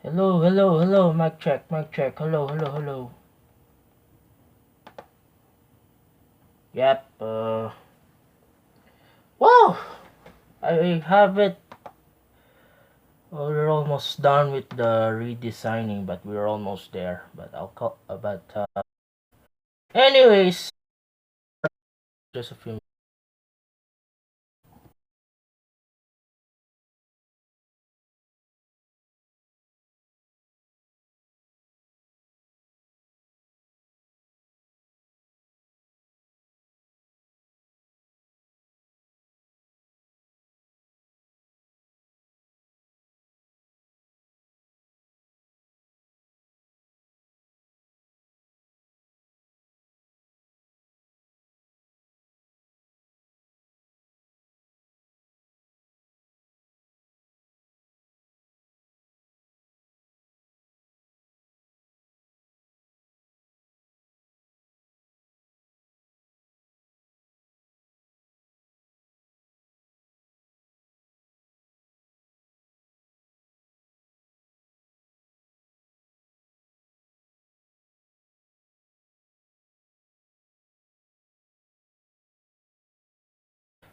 Hello, hello, hello. Mic check, mic check. Hello, hello, hello. Yep. Wow. I have it. We're almost done with the redesigning, but we're almost there. But I'll call. Anyways, just a few.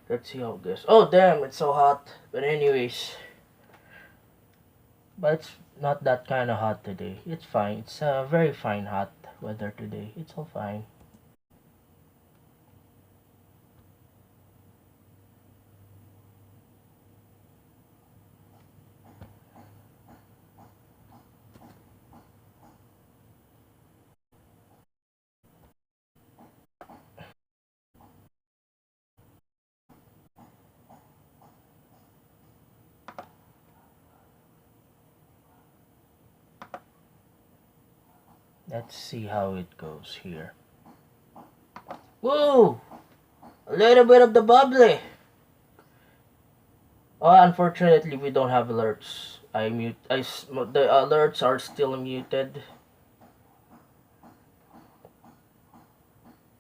Let's see how it goes. Oh damn, it's so hot. But anyways, but it's not that kind of hot today. It's fine. It's a very fine hot weather today. It's all fine. Let's see how it goes here. Woo! A little bit of the bubbly. Oh, unfortunately, we don't have alerts. The alerts are still muted.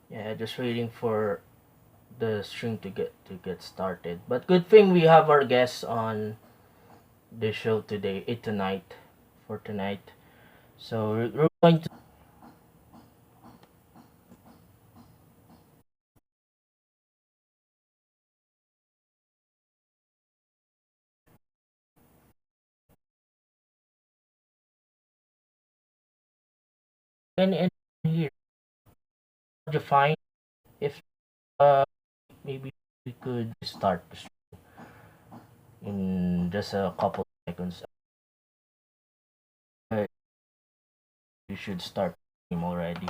Yeah, just waiting for the stream to get started. But good thing we have our guests on the show today, tonight, for tonight. So we're going to in here. Define if maybe we could start the stream in just a couple seconds. Uh, You should start the stream already.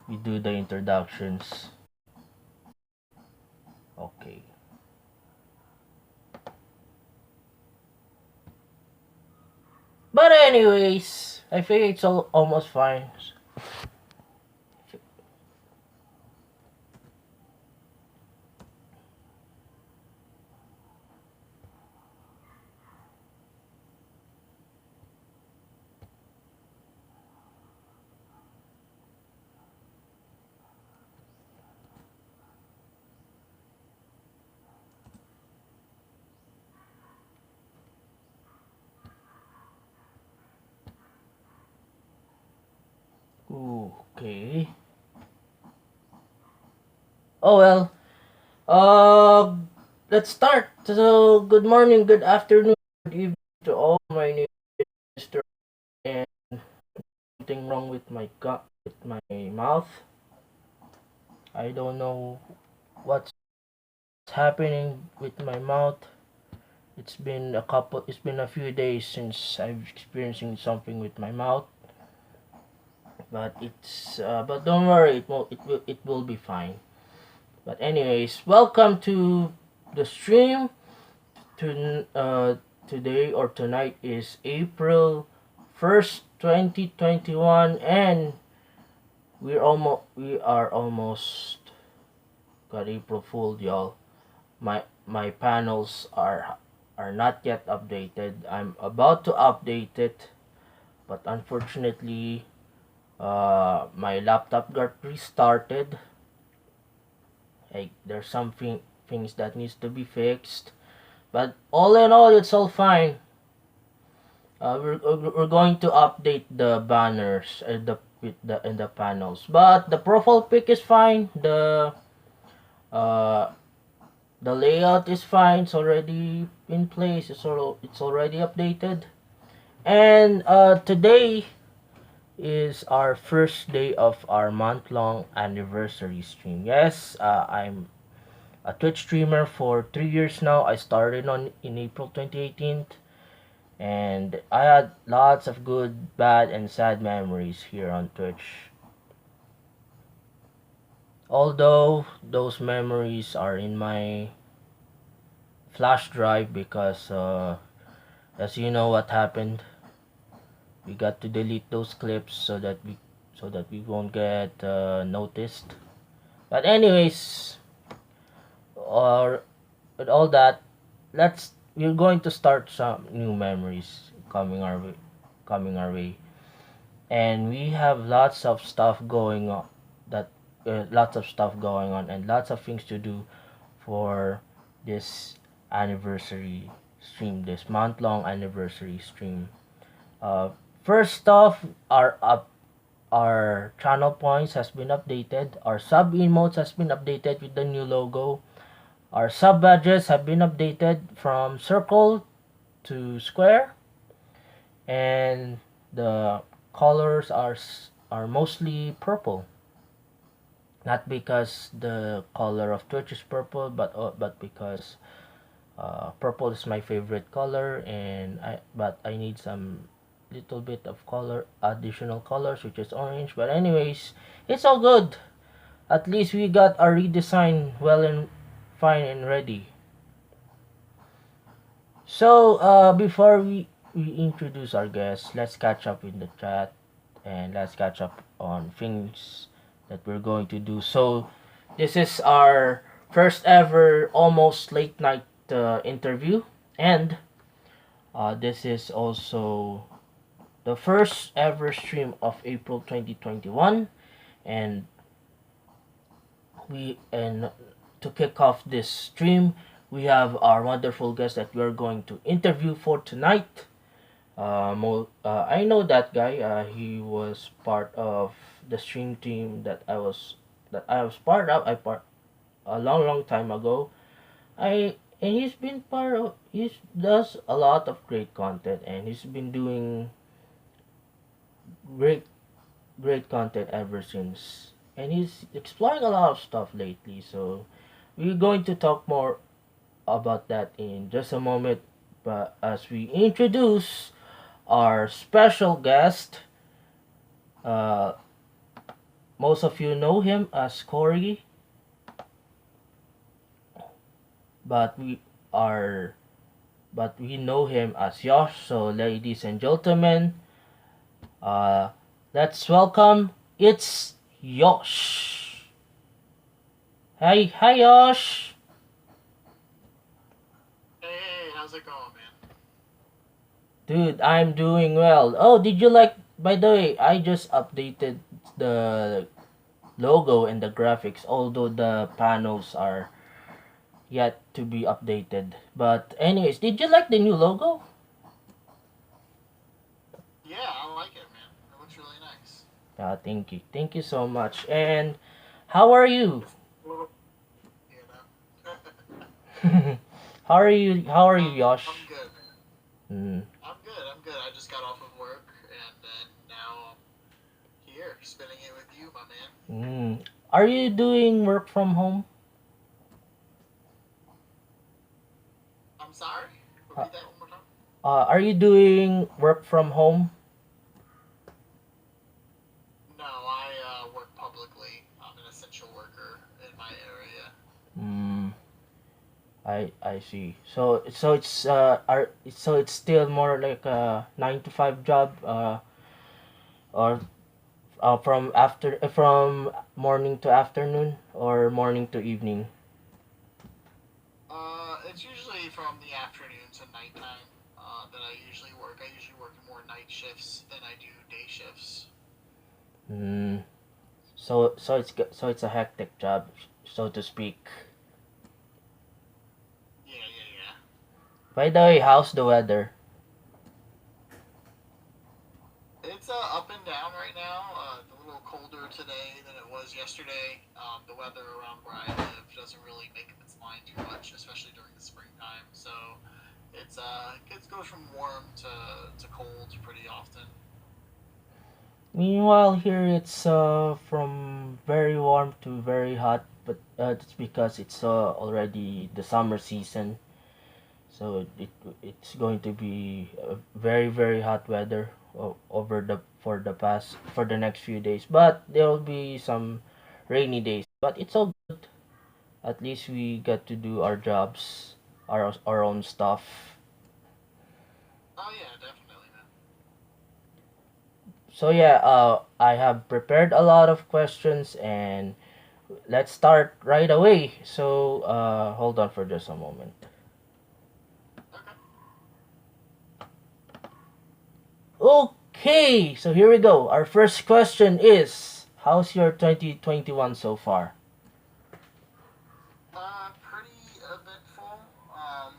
We do the introductions. Okay. But anyways, I think it's all almost fine. Okay. Oh well. Uh, let's start. So, good morning, good afternoon, good evening to all. My name is Mr. And something wrong with with my mouth. I don't know what's happening with my mouth. It's been a few days since I've experiencing something with my mouth, but don't worry, it will be fine. But anyways, welcome to the stream. Today or tonight is April 1st, 2021, and we are almost got April Fool, y'all. My panels are not yet updated. I'm about to update it, but unfortunately, my laptop got restarted. Like there's something things that needs to be fixed, but all in all, it's all fine. We're going to update the banners with the in the panels, but the profile pic is fine. Uh the layout is fine. It's already in place. It's already updated. And today is our first day of our month-long anniversary stream. Yes, I'm a Twitch streamer for 3 years now. I started on in April 2018, and I had lots of good, bad, and sad memories here on Twitch. Although those memories are in my flash drive because, as you know, what happened, we got to delete those clips so that we won't get noticed. But anyways, or with all that, we're going to start some new memories coming our way, and we have lots of stuff going on that lots of stuff going on and lots of things to do for this anniversary stream, this month-long anniversary stream. Uh, First off, our channel points has been updated. Our sub emotes has been updated with the new logo. Our sub badges have been updated from circle to square, and the colors are mostly purple. Not because the color of Twitch is purple, but because purple is my favorite color, and I need some little bit of color, additional colors, which is orange. But anyways, it's all good. At least we got our redesign well and fine and ready. So before we introduce our guests, let's catch up in the chat and let's catch up on things that we're going to do. So this is our first ever almost late night interview, and this is also the first ever stream of April 2021, and we and to kick off this stream, we have our wonderful guest that we are going to interview for tonight. I know that guy. He was part of the stream team that I was part of. I part a long time ago. I and he's been part of. He does a lot of great content, and he's been doing great content ever since. And he's exploring a lot of stuff lately. So we're going to talk more about that in just a moment. But as we introduce our special guest, uh, most of you know him as Corey, but are we know him as Yosh. So, ladies and gentlemen, uh, let's welcome It's Yosh. Hi Yosh. Hey, how's it going, man? Dude, I'm doing well. Oh, did you like? By the way, I just updated the logo and the graphics, although the panels are yet to be updated. But anyways, did you like the new logo? Yeah, I like it, man. It looks really nice. Thank you so much. And how are you? Little, you know. How are you, I'm Yosh? good, man. Mm. I'm good. I'm good. I just got off of work, and then now I'm here, spinning it with you, my man. Mm. Are you doing work from home? I'm sorry. Uh, Repeat that one more time. are you doing work from home? No, I work publicly. I'm an essential worker in my area. Mm. I see. So it's still more like a 9 to 5 job, or from morning to afternoon or morning to evening. It's usually from the afternoon to nighttime that I usually work. I usually work more night shifts than I do day shifts. Mm. So it's a hectic job, so to speak. Yeah, yeah, yeah. By the way, how's the weather? today than it was yesterday. The weather around where I live doesn't really make up its mind too much, especially during the springtime. So it goes from warm to cold pretty often. Meanwhile, here it's from very warm to very hot, but it's because it's already the summer season, so it's going to be very hot weather over the for the next few days. But there will be some rainy days, but it's all good. At least we get to do our jobs, our own stuff. Oh yeah, definitely, man. So yeah, I have prepared a lot of questions and let's start right away. So hold on for just a moment. Okay. Okay, so here we go. Our first question is, how's your 2021 so far? Pretty eventful.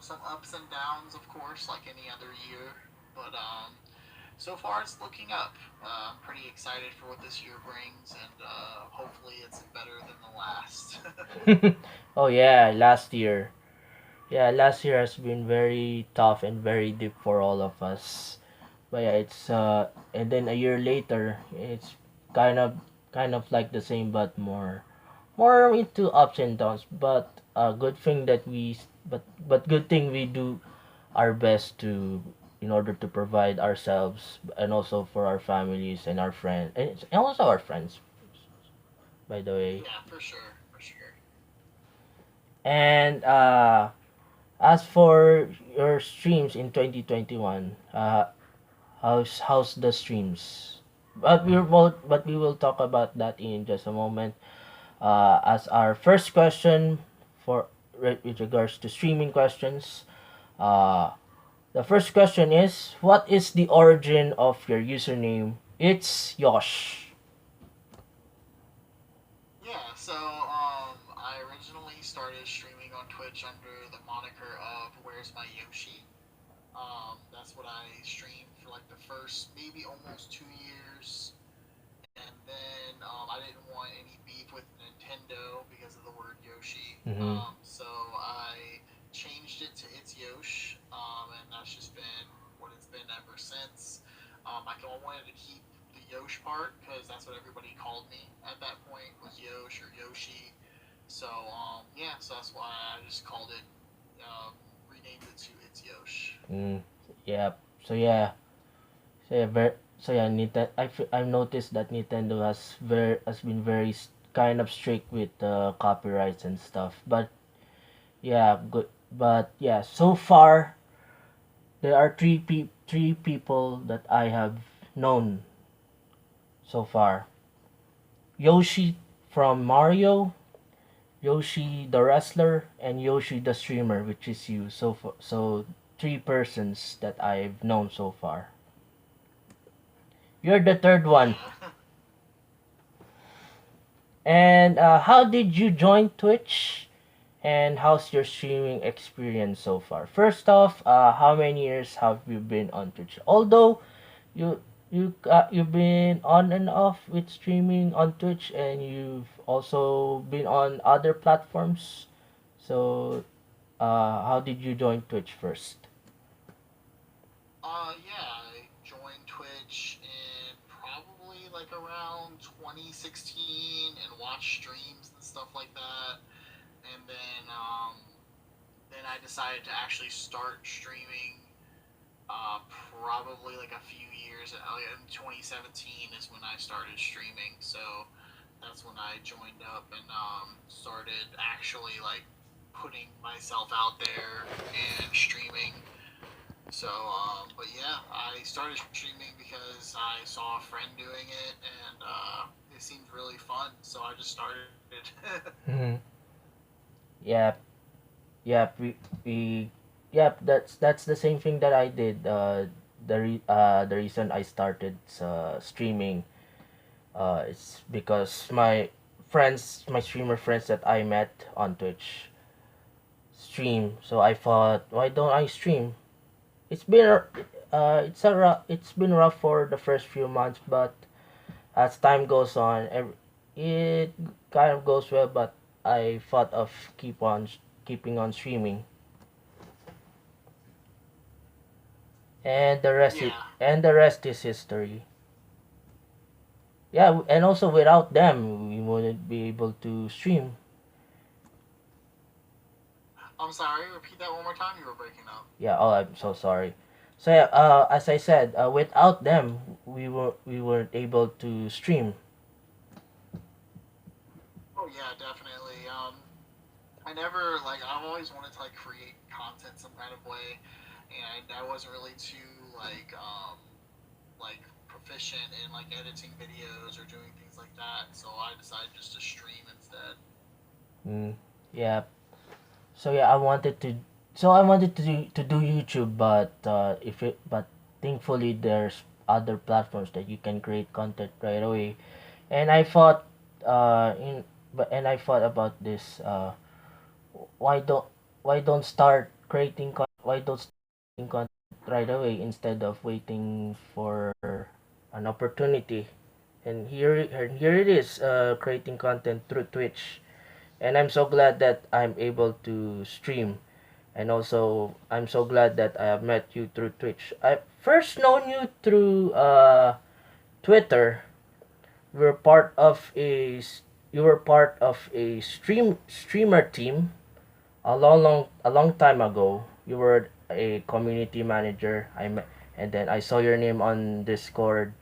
Some ups and downs, of course, like any other year. But so far it's looking up. I'm pretty excited for what this year brings, and hopefully it's better than the last. Oh yeah, last year. Yeah, last year has been very tough and very deep for all of us. But yeah, it's and then a year later, it's kind of kind of like the same but more into ups and downs. But good thing that but good thing we do our best to in order to provide ourselves and also for our families and our friends and also our friends, by the way. Yeah, for sure, for sure. And as for your streams in 2021, how's the streams? But we will talk about that in just a moment. As our first question for with regards to streaming questions, uh, the first question is, what is the origin of your username? It's Yosh. Yeah, so I originally started streaming on Twitch under the moniker of Where's My Yoshi. That's what I streamed for like the first maybe almost 2 years, and then I didn't want any beef with Nintendo because of the word Yoshi. Mm-hmm. So I changed it to ItsYoshh, and that's just been what it's been ever since. I wanted to keep the Yosh part because that's what everybody called me at that point was Yosh or Yoshi. So yeah, so that's why I just called it, renamed it to ItsYoshh. Mm, yeah. So yeah. So yeah. So yeah. I've noticed that Nintendo has been very kind of strict with copyrights and stuff. But yeah, good. But yeah, so far there are three people that I have known so far. Yoshi from Mario, Yoshi the wrestler, and Yoshi the streamer, which is you. So three persons that I've known so far. You're the third one. Yeah. And how did you join Twitch? And how's your streaming experience so far? First off, how many years have you been on Twitch? Although you you've been on and off with streaming on Twitch, and you've also been on other platforms. So, how did you join Twitch first? Yeah, I joined Twitch in probably like around 2016 and watched streams and stuff like that. And then I decided to actually start streaming, probably like a few years in 2017 is when I started streaming. So that's when I joined up and started actually like putting myself out there and streaming. So, but yeah, I started streaming because I saw a friend doing it, and it seemed really fun. So I just started. Mm-hmm. Yep, yep, we yep. That's the same thing that I did. The reason I started streaming it's because my streamer friends that I met on Twitch stream. So I thought, why don't I stream? It's been it's been rough for the first few months, but as time goes on, it kind of goes well, but I thought of keeping on streaming, and Yeah. the rest is history. Yeah, and also without them, we wouldn't be able to stream. I'm sorry. Repeat that one more time. You were breaking up. Yeah, oh, I'm so sorry. So yeah, as I said, without them, we weren't able to stream. Oh yeah, definitely. I never like I've always wanted to like create content some kind of way, and I wasn't really too like proficient in like editing videos or doing things like that. So I decided just to stream instead. Mm, yeah. So yeah, I wanted to do YouTube, but thankfully there's other platforms that you can create content right away. And I thought in but and I thought about this. Why don't start creating content right away instead of waiting for an opportunity? And here it is, creating content through Twitch, and I'm so glad that I'm able to stream, and also I'm so glad that I have met you through Twitch. I first known you through Twitter. We were part of a you were part of a streamer team a long time ago. You were a community manager. And then I saw your name on Discord,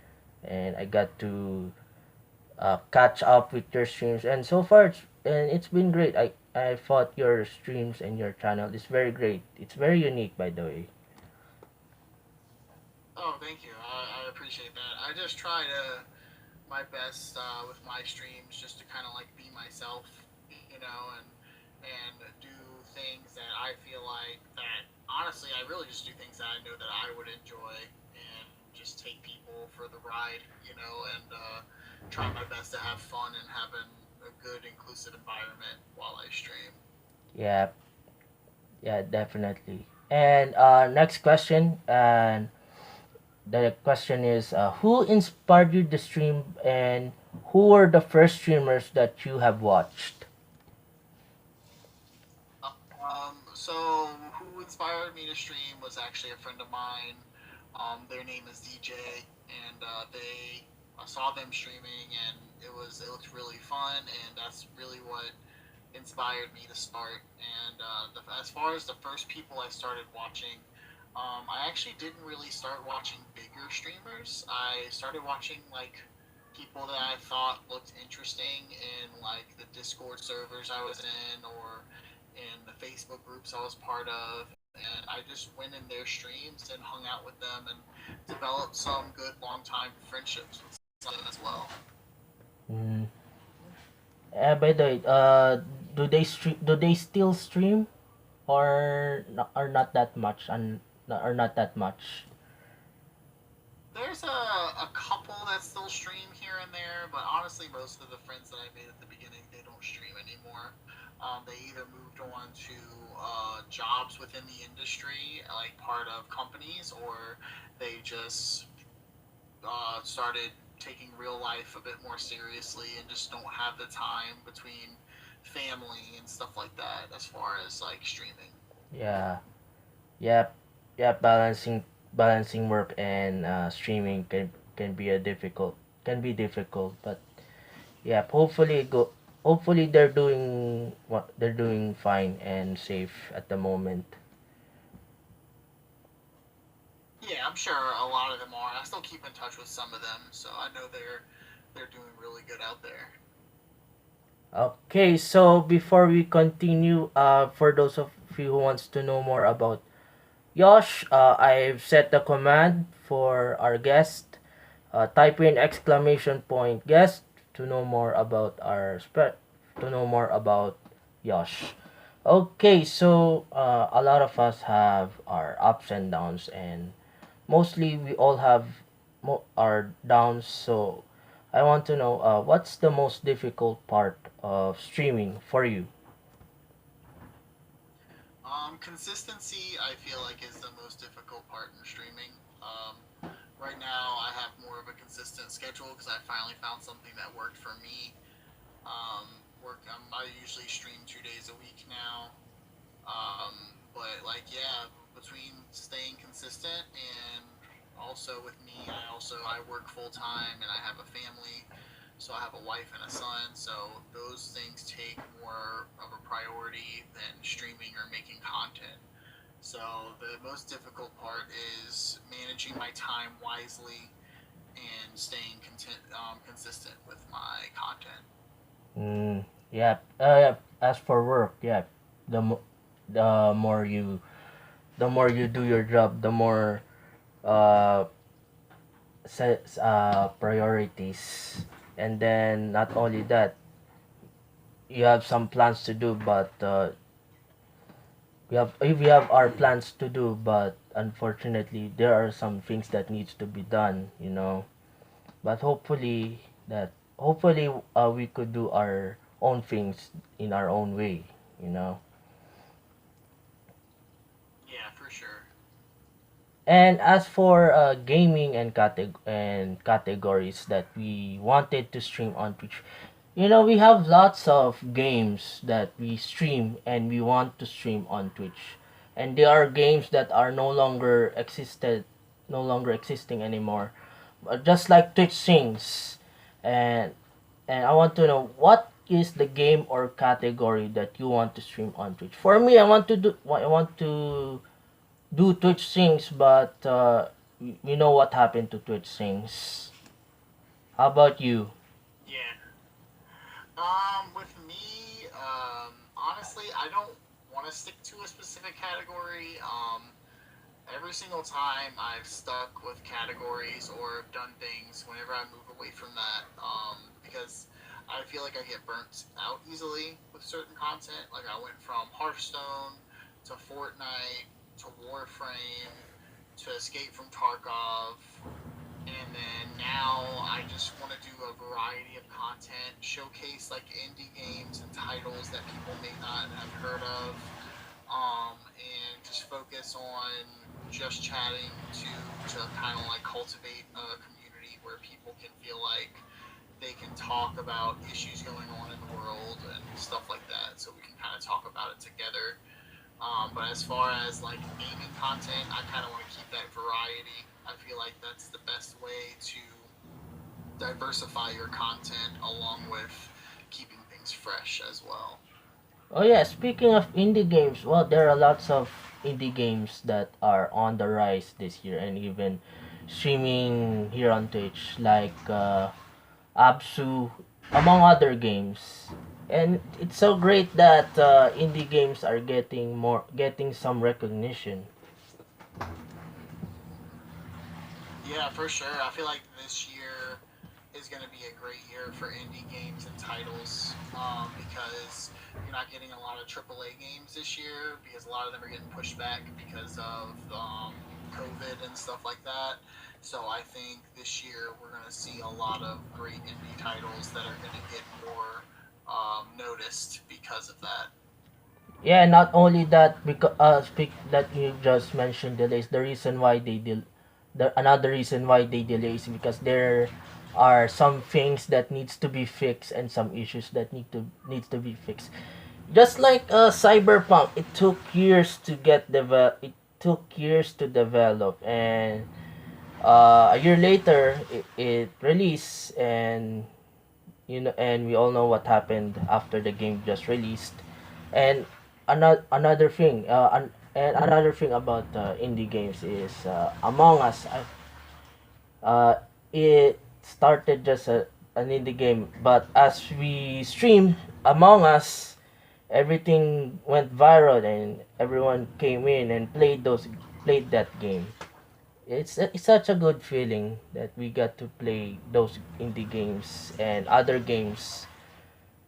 and I got to catch up with your streams. And so far, it's been great. I thought your streams and your channel is very great. It's very unique, by the way. Oh, thank you. I appreciate that. I just try to my best with my streams just to kind of like be myself, and do things that I feel like that. Honestly, I really just do things that I know that I would enjoy, and just take people for the ride, and try my best to have fun and having a good inclusive environment while I stream. Yeah, yeah, definitely. And next question, and the question is, who inspired you to stream, and who were the first streamers that you have watched? So who inspired me to stream was actually a friend of mine. Their name is DJ, and they I saw them streaming, and it looked really fun, and that's really what inspired me to start. And as far as the first people I started watching, I actually didn't really start watching bigger streamers. I started watching like people that I thought looked interesting in like the Discord servers I was in, or in the Facebook groups I was part of, and I just went in their streams and hung out with them and developed some good long time friendships with some of them as well. Mm. By the way, do they still stream, or not that much, and or not that much? There's a couple that still stream here and there, but honestly, most of the friends that I made at the beginning, they don't stream anymore. They either moved on to jobs within the industry, like part of companies, or they just started taking real life a bit more seriously and just don't have the time between family and stuff like that as far as like streaming. Yeah, yeah, yeah. Balancing work and streaming can be a difficult can be difficult, but yeah, hopefully they're doing fine and safe at the moment. Yeah, I'm sure a lot of them are. I still keep in touch with some of them, so I know they're doing really good out there. Okay, so before we continue, for those of you who wants to know more about Yosh, I've set the command for our guest. Type in exclamation point guest to know more about to know more about Yosh. Okay, so a lot of us have our ups and downs, and mostly we all have our downs. So I want to know, what's the most difficult part of streaming for you? Consistency, I feel like, is the most difficult part in streaming. Right now, I have more of a consistent schedule because I finally found something that worked for me. I usually stream 2 days a week now. But like, yeah, between staying consistent and also with me, I work full time and I have a family, so I have a wife and a son. So those things take more of a priority than streaming or making content. So the most difficult part is managing my time wisely and staying consistent with my content. Mm, yeah. Yeah. As for work, yeah, the mo- the more you the more you do your job, the more uh sets priorities, and then not only that, you have some plans to do, but we have our plans to do, but unfortunately there are some things that needs to be done, you know. But that hopefully we could do our own things in our own way, you know. Yeah, for sure. And as for gaming and categories that we wanted to stream on Twitch, you know, we have lots of games that we stream and we want to stream on Twitch. And there are games that are no longer existing anymore. Just like Twitch sings. And I want to know what is the game or category that you want to stream on Twitch. For me, I want to do Twitch sings, but you know what happened to Twitch sings. How about you? Yeah. With me, honestly, I don't want to stick to a specific category. Every single time I've stuck with categories or done things, whenever I move away from that, because I feel like I get burnt out easily with certain content. Like I went from Hearthstone to Fortnite to Warframe to Escape from Tarkov, and then now I just want to do a variety of content, showcase like indie games and titles that people may not have heard of, and just focus on just chatting to kind of like cultivate a community where people can feel like they can talk about issues going on in the world and stuff like that, so we can kind of talk about it together. But as far as like gaming content, I kind of want to keep that variety. I feel like that's the best way to diversify your content along with keeping things fresh as well. Oh yeah, speaking of indie games, well, there are lots of indie games that are on the rise this year and even streaming here on Twitch, like Absu, among other games. And it's so great that indie games are getting some recognition. Yeah, for sure. I feel like this year is going to be a great year for indie games and titles, because you're not getting a lot of AAA games this year because a lot of them are getting pushed back because of COVID and stuff like that. So I think this year we're going to see a lot of great indie titles that are going to get more noticed because of that. Yeah, not only that, because speak that you just mentioned delays. The reason why another reason why they delay is because there are some things that needs to be fixed and some issues that needs to be fixed. Just like Cyberpunk, it took years to develop, and a year later it released, and we all know what happened after the game just released. And another thing about indie games is Among Us. Uh, it started just an indie game, but as we streamed Among Us, everything went viral and everyone came in and played that game. It's such a good feeling that we got to play those indie games and other games,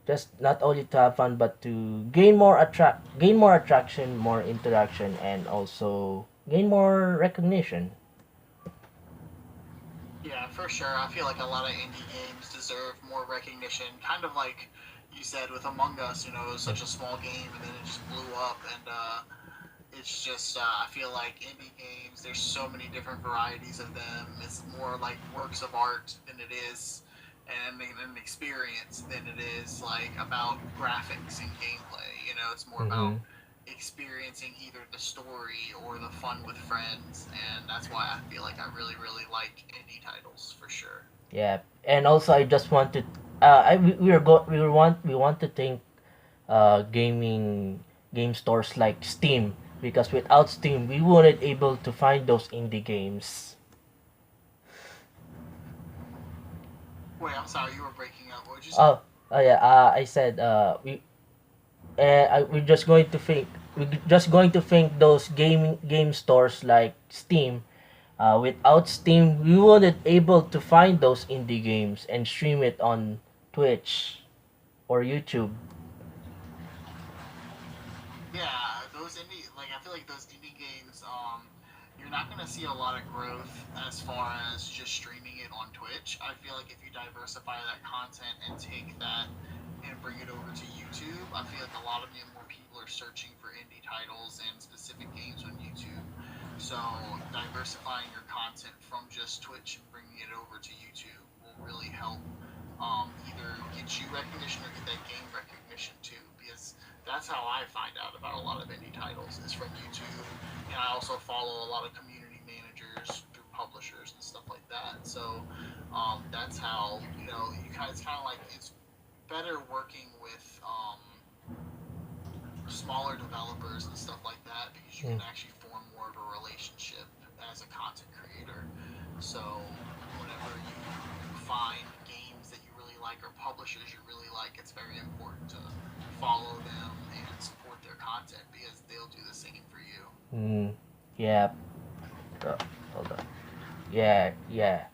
just not only to have fun but to gain more attraction, more interaction, and also gain more recognition. Yeah, for sure. I feel like a lot of indie games deserve more recognition. Kind of like you said with Among Us, it was such a small game and then it just blew up. And it's just, I feel like indie games, there's so many different varieties of them. It's more like works of art than it is and an experience than it is like about graphics and gameplay. You know, it's more about Mm-hmm. experiencing either the story or the fun with friends, and that's why I feel like I really, really like indie titles for sure. Yeah, and also I just want to, we want to thank gaming game stores like Steam, because without Steam we wouldn't able to find those indie games. Wait, I'm sorry, you were breaking up. What did you say? Oh, yeah. I said we're just going to think, those game stores like Steam. Without Steam, we wouldn't able to find those indie games and stream it on Twitch or YouTube. Yeah, those indie like I feel like those indie games, you're not gonna see a lot of growth as far as just streaming it on Twitch. I feel like if you diversify that content and take that and bring it over to YouTube, I feel like a lot of more people are searching for indie titles and specific games on YouTube. So diversifying your content from just Twitch and bringing it over to YouTube will really help, either get you recognition or get that game recognition too. Because that's how I find out about a lot of indie titles is from YouTube, and I also follow a lot of community managers through publishers and stuff like that. So that's how it's kind of like it's better working with smaller developers and stuff like that because you can Mm. actually form more of a relationship as a content creator. So whenever you find games that you really like or publishers you really like, it's very important to follow them and support their content because they'll do the same for you. Mm. Yeah. Hold on. Yeah. Yeah.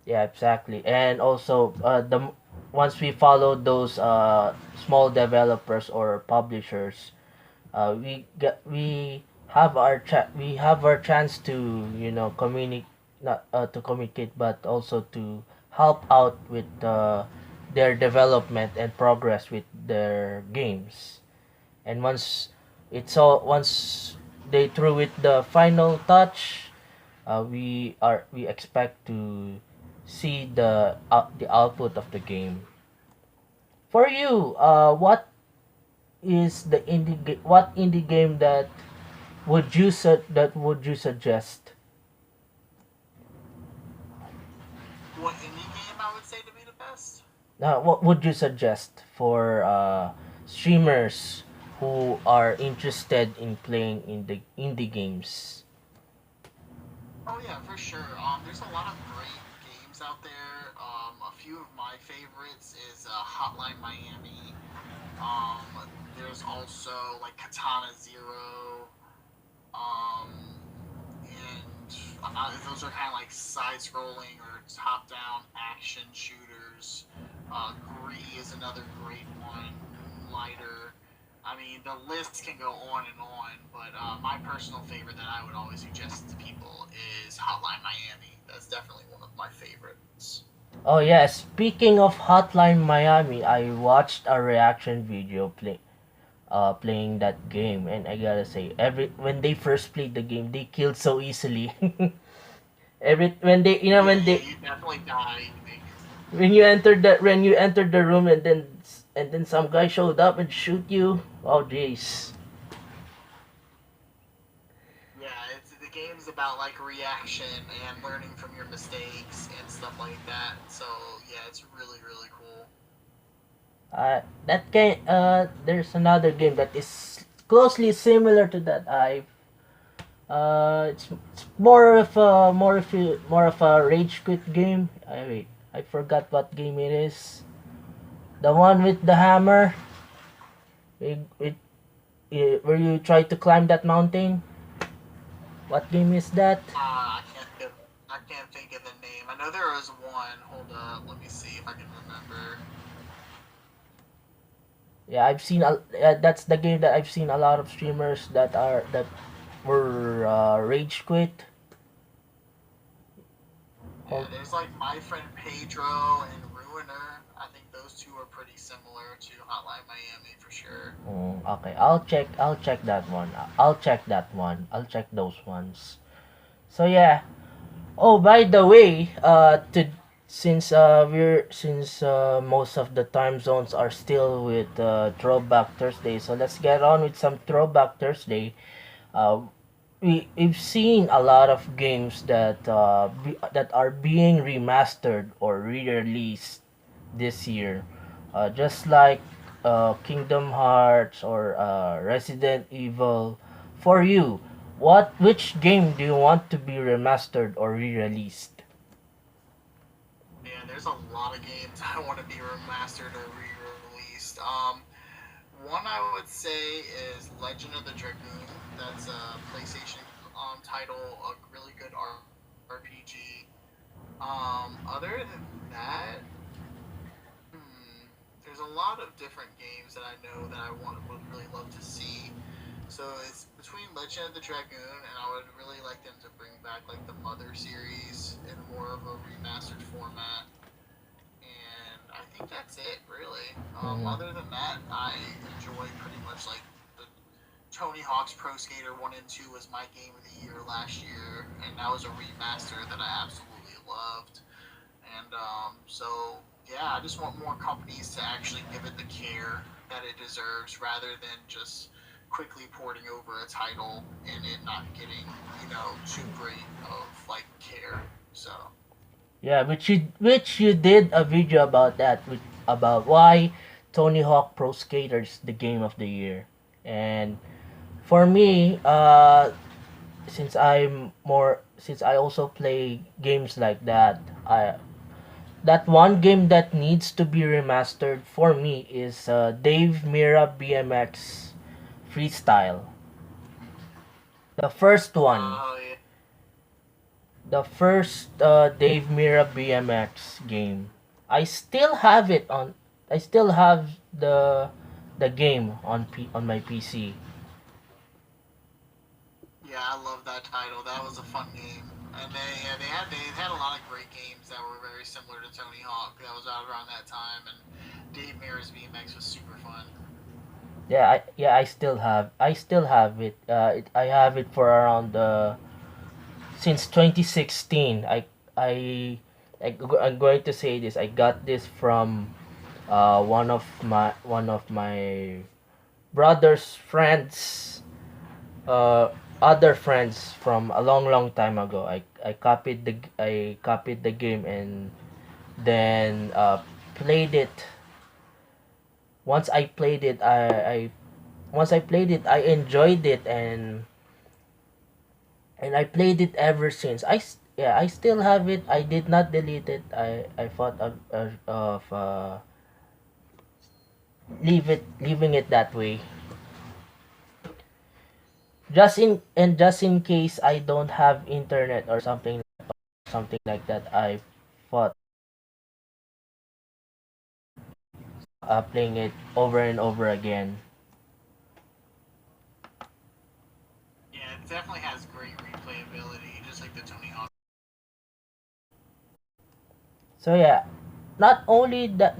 Yeah. Exactly. And also, once we follow those small developers or publishers, we have our chance to, communicate, not to communicate, but also to help out with their development and progress with their games. And once they threw it the final touch, we expect to see the output of the game. For you, what indie game would you suggest? What indie game I would say to be the best? What would you suggest for streamers who are interested in playing in the indie games? Oh yeah, for sure. There's a lot of great games out there. A few of my favorites is Hotline Miami. There's also like Katana Zero. Um, and those are kind of like side-scrolling or top-down action shooters. Gree is another great one. Moonlighter. I mean, the list can go on and on, but my personal favorite that I would always suggest to people is Hotline Miami. That's definitely one of my favorites. Oh yeah, speaking of Hotline Miami, I watched a reaction video playing that game, and I gotta say, every when they first played the game, they killed so easily. every when they you know Yeah, yeah, you definitely die. when you entered the room, and then some guy showed up and shoot you. Oh jeez. Yeah, the game's about like reaction and learning from your mistakes and stuff like that. So yeah, it's really really cool. That game. There's another game that is closely similar to that. It's more of a rage quit game. I forgot what game it is. The one with the hammer. Where you try to climb that mountain. What game is that? I can't think of the name. I know there was one. Hold up, let me see if I can remember. Yeah, that's the game that I've seen a lot of streamers that were rage quit. Yeah, Hold, there's like My Friend Pedro and Ruiner. I think those two are pretty similar to Hotline Miami for sure. okay, I'll check that one. I'll check that one. I'll check those ones. So yeah. Oh, by the way, since most of the time zones are still with Throwback Thursday, so let's get on with some Throwback Thursday. Uh, we've seen a lot of games that are being remastered or re-released this year, just like Kingdom Hearts or Resident Evil. For you, which game do you want to be remastered or re-released? Man, there's a lot of games I want to be remastered or re-released. One I would say is Legend of the Dragoon. That's a PlayStation title, a really good RPG. Other than that, there's a lot of different games that I know that would really love to see. So it's between Legend of the Dragoon, and I would really like them to bring back like the Mother series in more of a remastered format. And I think that's it, really. Mhm. Other than that, I enjoy pretty much like the Tony Hawk's Pro Skater 1 and 2 was my game of the year last year, and that was a remaster that I absolutely loved. And yeah, I just want more companies to actually give it the care that it deserves rather than just quickly porting over a title and it not getting, too great of like care. So, Yeah, which you did a video about that, about why Tony Hawk Pro Skater is the game of the year. And for me, since I also play games like that, I that one game that needs to be remastered for me is Dave Mira BMX Freestyle. The first one, oh yeah, the first Dave Mira BMX game. I still have it on. I still have the game on my PC. yeah, I love that title. That was a fun game. And they had a lot of great games that were very similar to Tony Hawk that was out around that time, and Dave Mirra's BMX was super fun. I still have it. I have it for around since 2016. I'm going to say this. I got this from one of my brother's friends, uh, other friends from a long time ago. I copied the game and then played it. Once I played it, I enjoyed it, and I played it ever since. I still have it. I did not delete it. I thought of leaving it that way. Just in case I don't have internet or something like that, I thought playing it over and over again. Yeah, it definitely has great replayability, just like the Tony Hawk. So yeah, not only that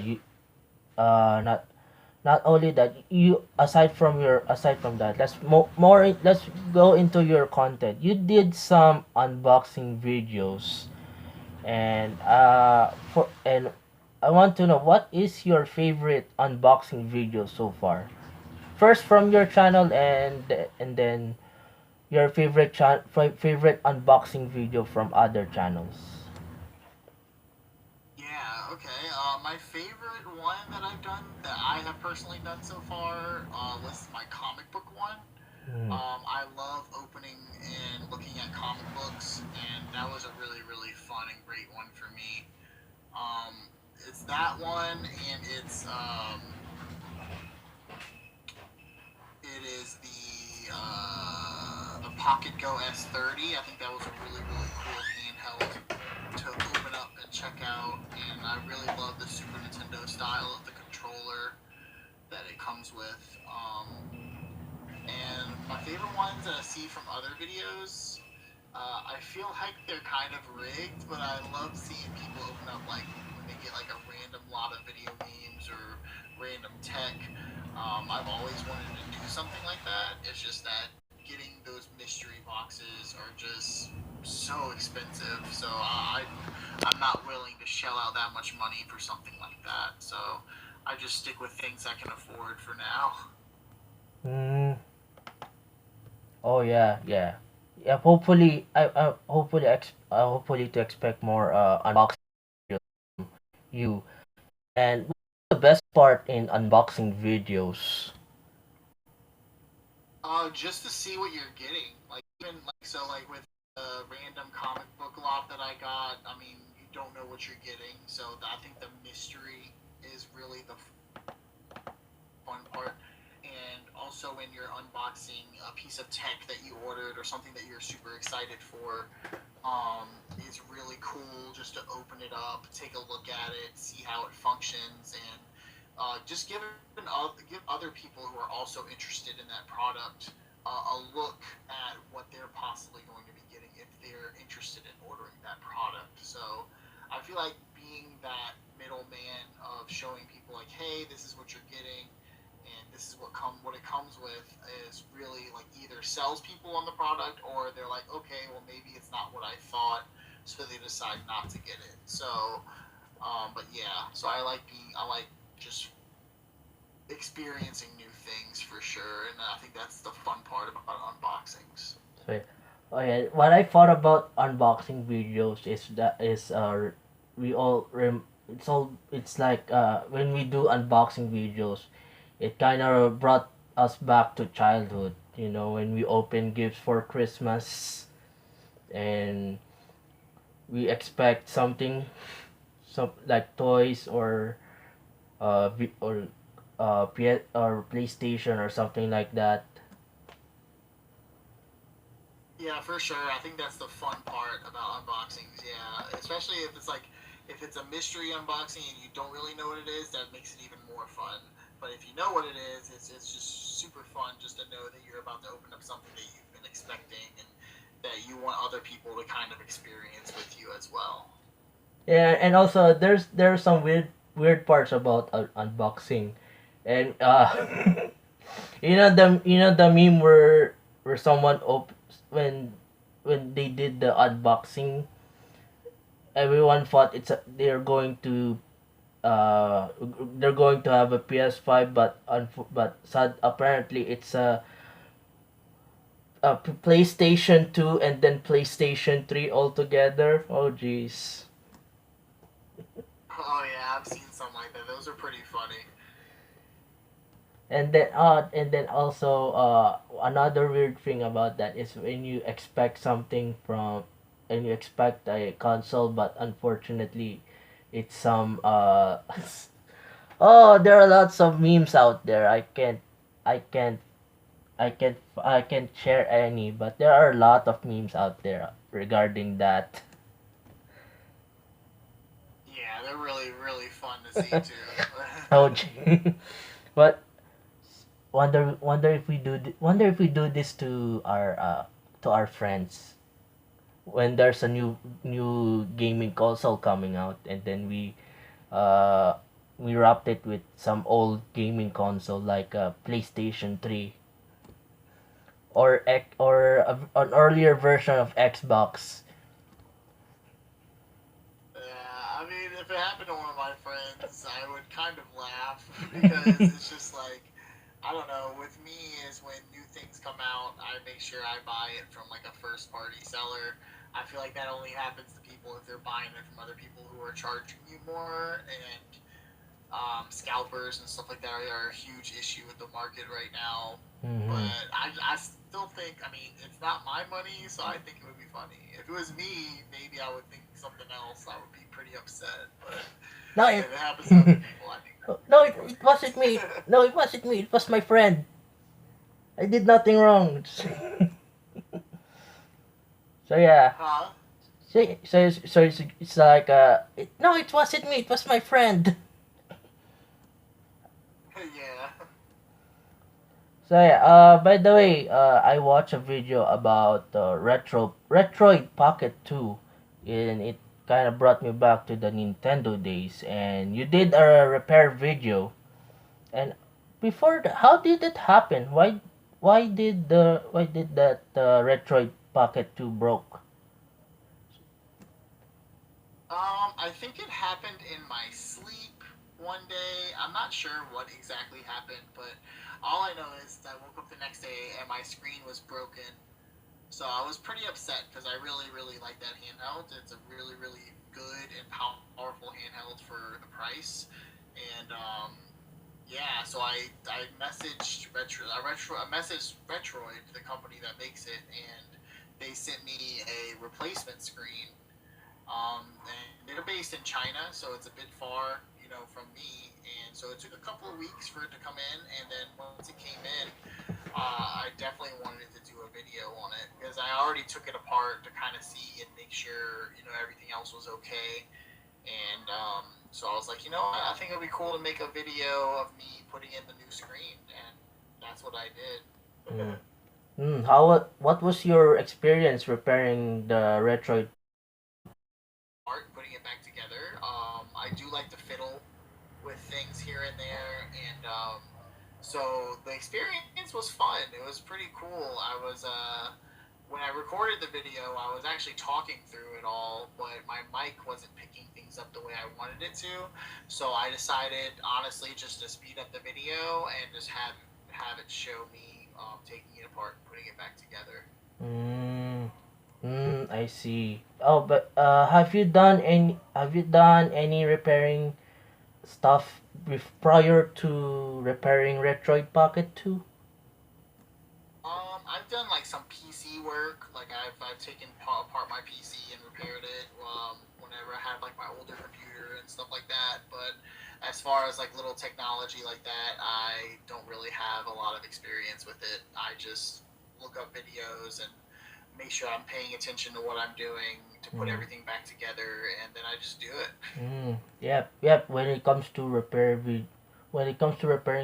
you not not only that you aside from that, let's go into your content. You did some unboxing videos, and I want to know, what is your favorite unboxing video so far, first from your channel, and then your favorite unboxing video from other channels. Yeah, okay. My favorite one that I've done, that I have personally done so far, was my comic book one. Hmm. I love opening and looking at comic books, and that was a really, really fun and great one for me. Um, it's that one, and it is the Pocket Go S30. I think that was a really, really cool handheld to open up and check out, and I really love the Super Nintendo style of the controller that it comes with. And my favorite ones that I see from other videos, I feel like they're kind of rigged, but I love seeing people open up like when they get like a random lot of video games or random tech. I've always wanted to do something like that. It's just that getting those mystery boxes are just so expensive. So I'm not willing to shell out that much money for something like that. So I just stick with things I can afford for now. Mm. Oh yeah, yeah. Yeah, hopefully hopefully to expect more unboxing videos from you. And what's the best part in unboxing videos? Just to see what you're getting. Like even like so like with the random comic book lot that I got. I mean, you don't know what you're getting, so I think the mystery is really the fun part. And also when you're unboxing a piece of tech that you ordered or something that you're super excited for, it's really cool just to open it up, take a look at it, see how it functions, and just give other people who are also interested in that product a look at what they're possibly going to be getting if they're interested in ordering that product. So I feel like being that middleman of showing people like, hey, this is what you're getting, and this is what it comes with is really like either sells people on the product or they're like, okay, well maybe it's not what I thought, so they decide not to get it. So, but yeah, so I like just experiencing new things for sure, and I think that's the fun part about unboxings. So, oh yeah, what I thought about unboxing videos is that is we all it's like when we do unboxing videos, it kind of brought us back to childhood. You know, when we open gifts for Christmas and we expect something, some like toys or or or PlayStation or something like that. Yeah, for sure. I think that's the fun part about unboxings. Yeah, especially if it's like if it's a mystery unboxing and you don't really know what it is, that makes it even more fun. But if you know what it is, it's just super fun just to know that you're about to open up something that you've been expecting and that you want other people to kind of experience with you as well. Yeah, and also there's some weird parts about unboxing, and you know the meme where someone when they did the unboxing, everyone thought uh they're going to have a PS5, but apparently it's a PlayStation 2 and then PlayStation 3 altogether. Oh jeez. Oh yeah, I've seen something like that. Those are pretty funny. And then also another weird thing about that is when you expect something from and you expect a console, but unfortunately it's some oh, there are lots of memes out there. I can't I can't share any, but there are a lot of memes out there regarding that. Yeah, they're really fun to see too. Oh gee. But wonder if we do this to our friends when there's a new gaming console coming out, and then uh we wrapped it with some old gaming console like a PlayStation 3 or an earlier version of Xbox. Yeah, I mean, if it happened to one of my friends, I would kind of laugh because it's just like, I don't know. With me, is when new things come out, I make sure I buy it from like a first party seller. I feel like that only happens to people if they're buying it from other people who are charging you more, and scalpers and stuff like that are a huge issue with the market right now. Mm-hmm. But I still think, I mean, it's not my money, so I think it would be funny. If it was me, maybe I would think something else. I would be pretty upset. But No, if it happens to other people, I think no, that'd be it wasn't me. funny. No, it wasn't me. It was my friend. I did nothing wrong. So yeah. Huh? It's like no, it wasn't me. It was my friend. Yeah. So yeah. By the way, I watched a video about Retroid Pocket 2, and it kind of brought me back to the Nintendo days. And you did a repair video. And how did it happen? Why did that Retroid Pocket 2 broke? I think it happened in my sleep one day. I'm not sure what exactly happened, but all I know is I woke up the next day and my screen was broken. So I was pretty upset because I really, really like that handheld. It's a really, really good and powerful handheld for the price. And yeah, so I messaged I messaged Retroid, the company that makes it, and they sent me a replacement screen. And they're based in China, so it's a bit far, from me. And so it took a couple of weeks for it to come in, and then once it came in, I definitely wanted to do a video on it because I already took it apart to kind of see and make sure everything else was okay. And so I was like, I think it'd be cool to make a video of me putting in the new screen, and that's what I did. Mm. What was your experience repairing the retro? Art putting it back together. I do like to fiddle with things here and there, and so the experience was fun. It was pretty cool. I was when I recorded the video, I was actually talking through it all, but my mic wasn't picking things up the way I wanted it to. So I decided, honestly, just to speed up the video and just have it show me taking it apart and putting it back together. Mm, I see. Oh, but have you done any repairing stuff prior to repairing Retroid Pocket 2? I've done like some PC work. Like I've taken apart my PC and repaired it. Whenever I had like my older computer and stuff like that. But as far as like little technology like that, I don't really have a lot of experience with it. I just look up videos and make sure I'm paying attention to what I'm doing to put Mm. everything back together, and then I just do it. Yep, yep. When it comes to repairing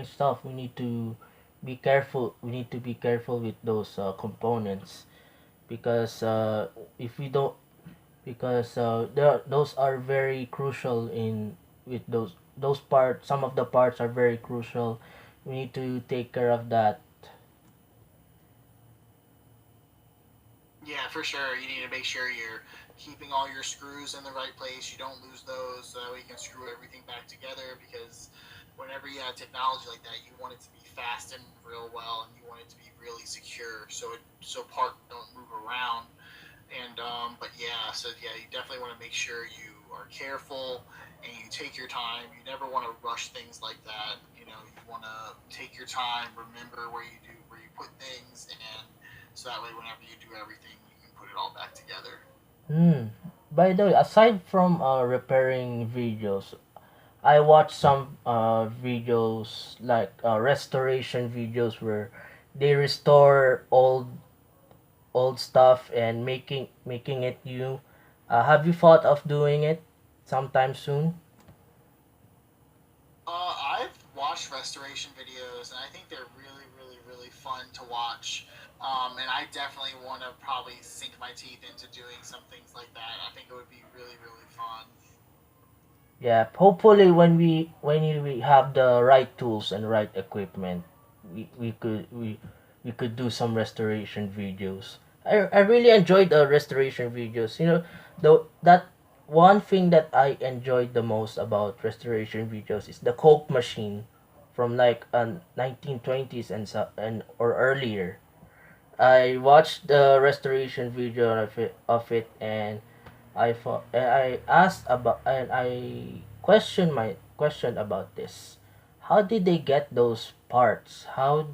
stuff, we need to be careful. We need to be careful with those components because if we don't, because those are very crucial in with those parts. Some of the parts are very crucial. We need to take care of that. Yeah, for sure. You need to make sure you're keeping all your screws in the right place. You don't lose those, so that way you can screw everything back together. Because whenever you have technology like that, you want it to be fast and real well, and you want it to be really secure, so parts don't move around. And but yeah, so yeah, you definitely want to make sure you are careful and you take your time. You never want to rush things like that. You want to take your time, remember where you put things, and so that way, whenever you do everything, you can put it all back together. Hmm. By the way, aside from repairing videos, I watch some videos like restoration videos where they restore old stuff and making it new. Have you thought of doing it sometime soon? I've watched restoration videos, and I think they're really, really, really fun to watch. And I definitely want to probably sink my teeth into doing some things like that. I think it would be really, really fun. Yeah, hopefully when we have the right tools and right equipment, we could do some restoration videos. I really enjoyed the restoration videos. The that one thing that I enjoyed the most about restoration videos is the Coke machine from like 1920s and or earlier. I watched the restoration video of it and I asked about and I question about this. How did they get those parts? How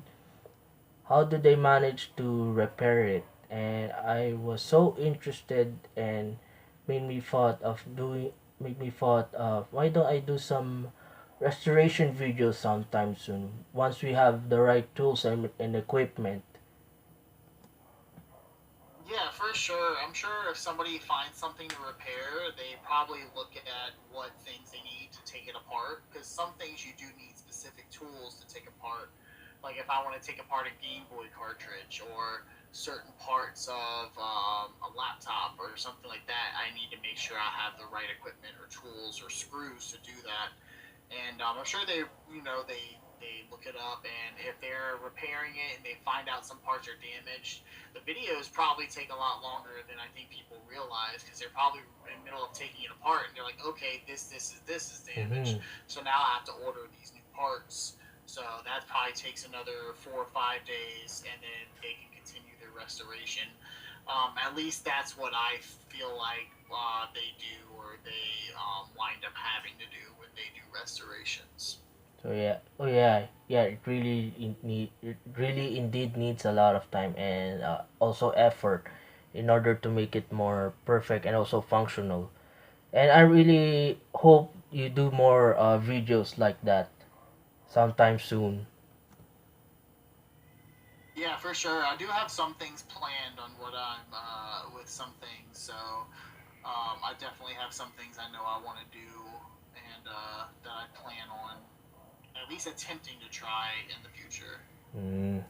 do they manage to repair it? And I was so interested and made me thought of doing made me thought of why don't I do some restoration videos sometime soon once we have the right tools and equipment. Yeah, for sure. I'm sure if somebody finds something to repair, they probably look at what things they need to take it apart. Because some things you do need specific tools to take apart. Like if I want to take apart a Game Boy cartridge or certain parts of a laptop or something like that, I need to make sure I have the right equipment or tools or screws to do that. And I'm sure they they look it up, and if they're repairing it and they find out some parts are damaged, the videos probably take a lot longer than I think people realize, because they're probably in the middle of taking it apart and they're like, okay, this is Mm-hmm. damaged, so now I have to order these new parts. So that probably takes another 4 or 5 days, and then they can continue their restoration. At least that's what I feel like they do, or they wind up having to do when they do restorations. So yeah, oh yeah, yeah. It really indeed needs a lot of time and also effort in order to make it more perfect and also functional. And I really hope you do more videos like that sometime soon. Yeah, for sure. I do have some things planned on what I'm with some things, so I definitely have some things I know I want to do, and that I plan on at least attempting to try in the future. Mm,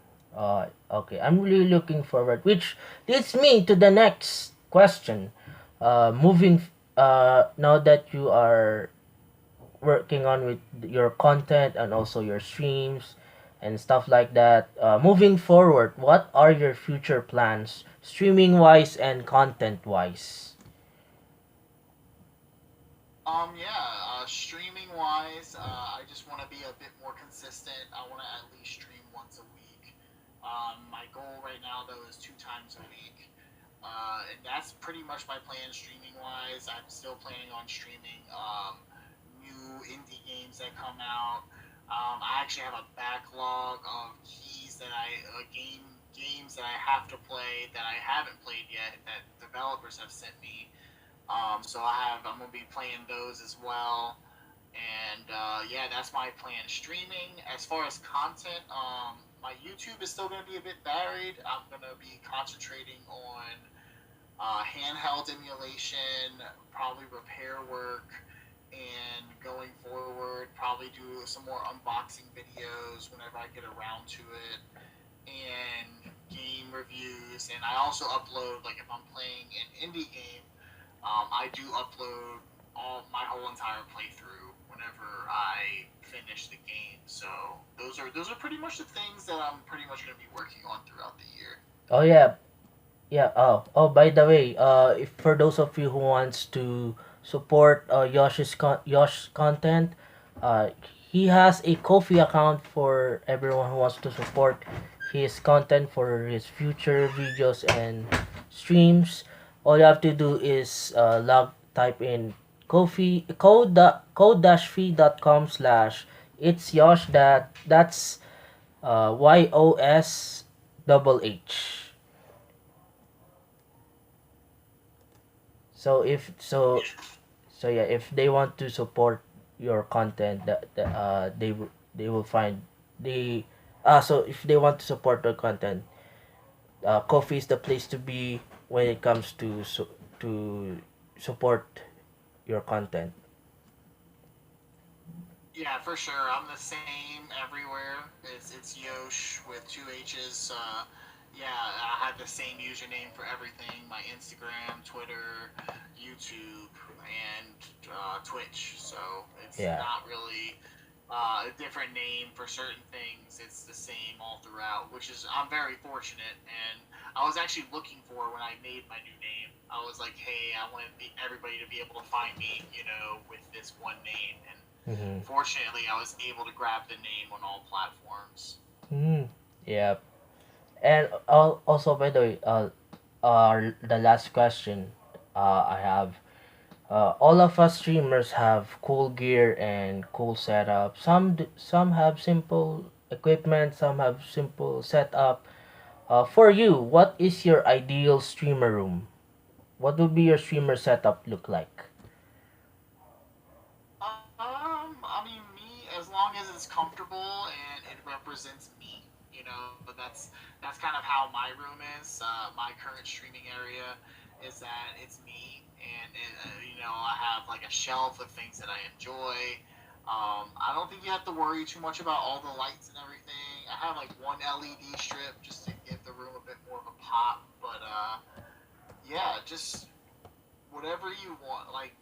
okay, I'm really looking forward. Which leads me to the next question. Moving now that you are working on with your content and also your streams and stuff like that. Moving forward, what are your future plans, streaming wise and content wise? Streaming wise, I just want to be a bit more consistent. I want to at least stream once a week. My goal right now, though, is 2 times a week. And that's pretty much my plan streaming wise. I'm still planning on streaming new indie games that come out. I actually have a backlog of keys that games that I have to play that I haven't played yet that developers have sent me. So I'm gonna be playing those as well, and yeah, that's my plan. Streaming, as far as content, my YouTube is still gonna be a bit varied. I'm gonna be concentrating on handheld emulation, probably repair work, and going forward, probably do some more unboxing videos whenever I get around to it, and game reviews. And I also upload, like if I'm playing an indie game, I do upload all my whole entire playthrough whenever I finish the game. So those are pretty much the things that I'm pretty much going to be working on throughout the year. Oh yeah, yeah. Oh. By the way, if for those of you who wants to support Yosh's content, uh, he has a Kofi account for everyone who wants to support his content for his future videos and streams. All you have to do is type in code-fee.com/itsyosh that's YOSH. So if so so yeah, if they want to support your content, they will find the so if they want to support the content, Coffee is the place to be when it comes to to support your content. Yeah, for sure. I'm the same everywhere. It's Yosh with 2 H's. Yeah, I have the same username for everything: my Instagram, Twitter, YouTube, and Twitch. So it's Yeah. not really a different name for certain things. It's the same all throughout, which is I'm very fortunate. And I was actually looking for when I made my new name. I was like, hey, I want everybody to be able to find me, with this one name. And Mm-hmm. fortunately, I was able to grab the name on all platforms. Mm-hmm. Yeah. And also, by the way, the last question I have. All of us streamers have cool gear and cool setup. Some have simple equipment, some have simple setup. For you, what is your ideal streamer room? What would be your streamer setup look like? I mean, me, as long as it's comfortable and it represents me, that's kind of how my room is. My current streaming area is that it's me, and I have like a shelf of things that I enjoy. I don't think you have to worry too much about all the lights and everything. I have like one LED strip just to give the room a bit more of a pop, but yeah, just whatever you want. Like,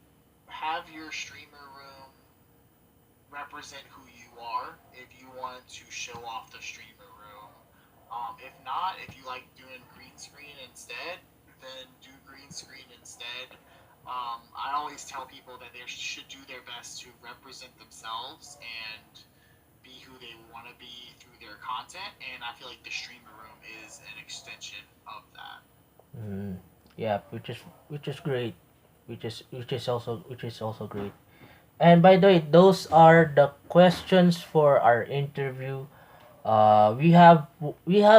have your streamer room represent who you are. If you want to show off the streamer room, if not, if you like doing green screen instead, then do green screen instead. I always tell people that they should do their best to represent themselves and be who they want to be through their content, and I feel like the streamer room is an extension of that. Mm, yeah, which is great, which is also great. And by the way, those are the questions for our interview. We have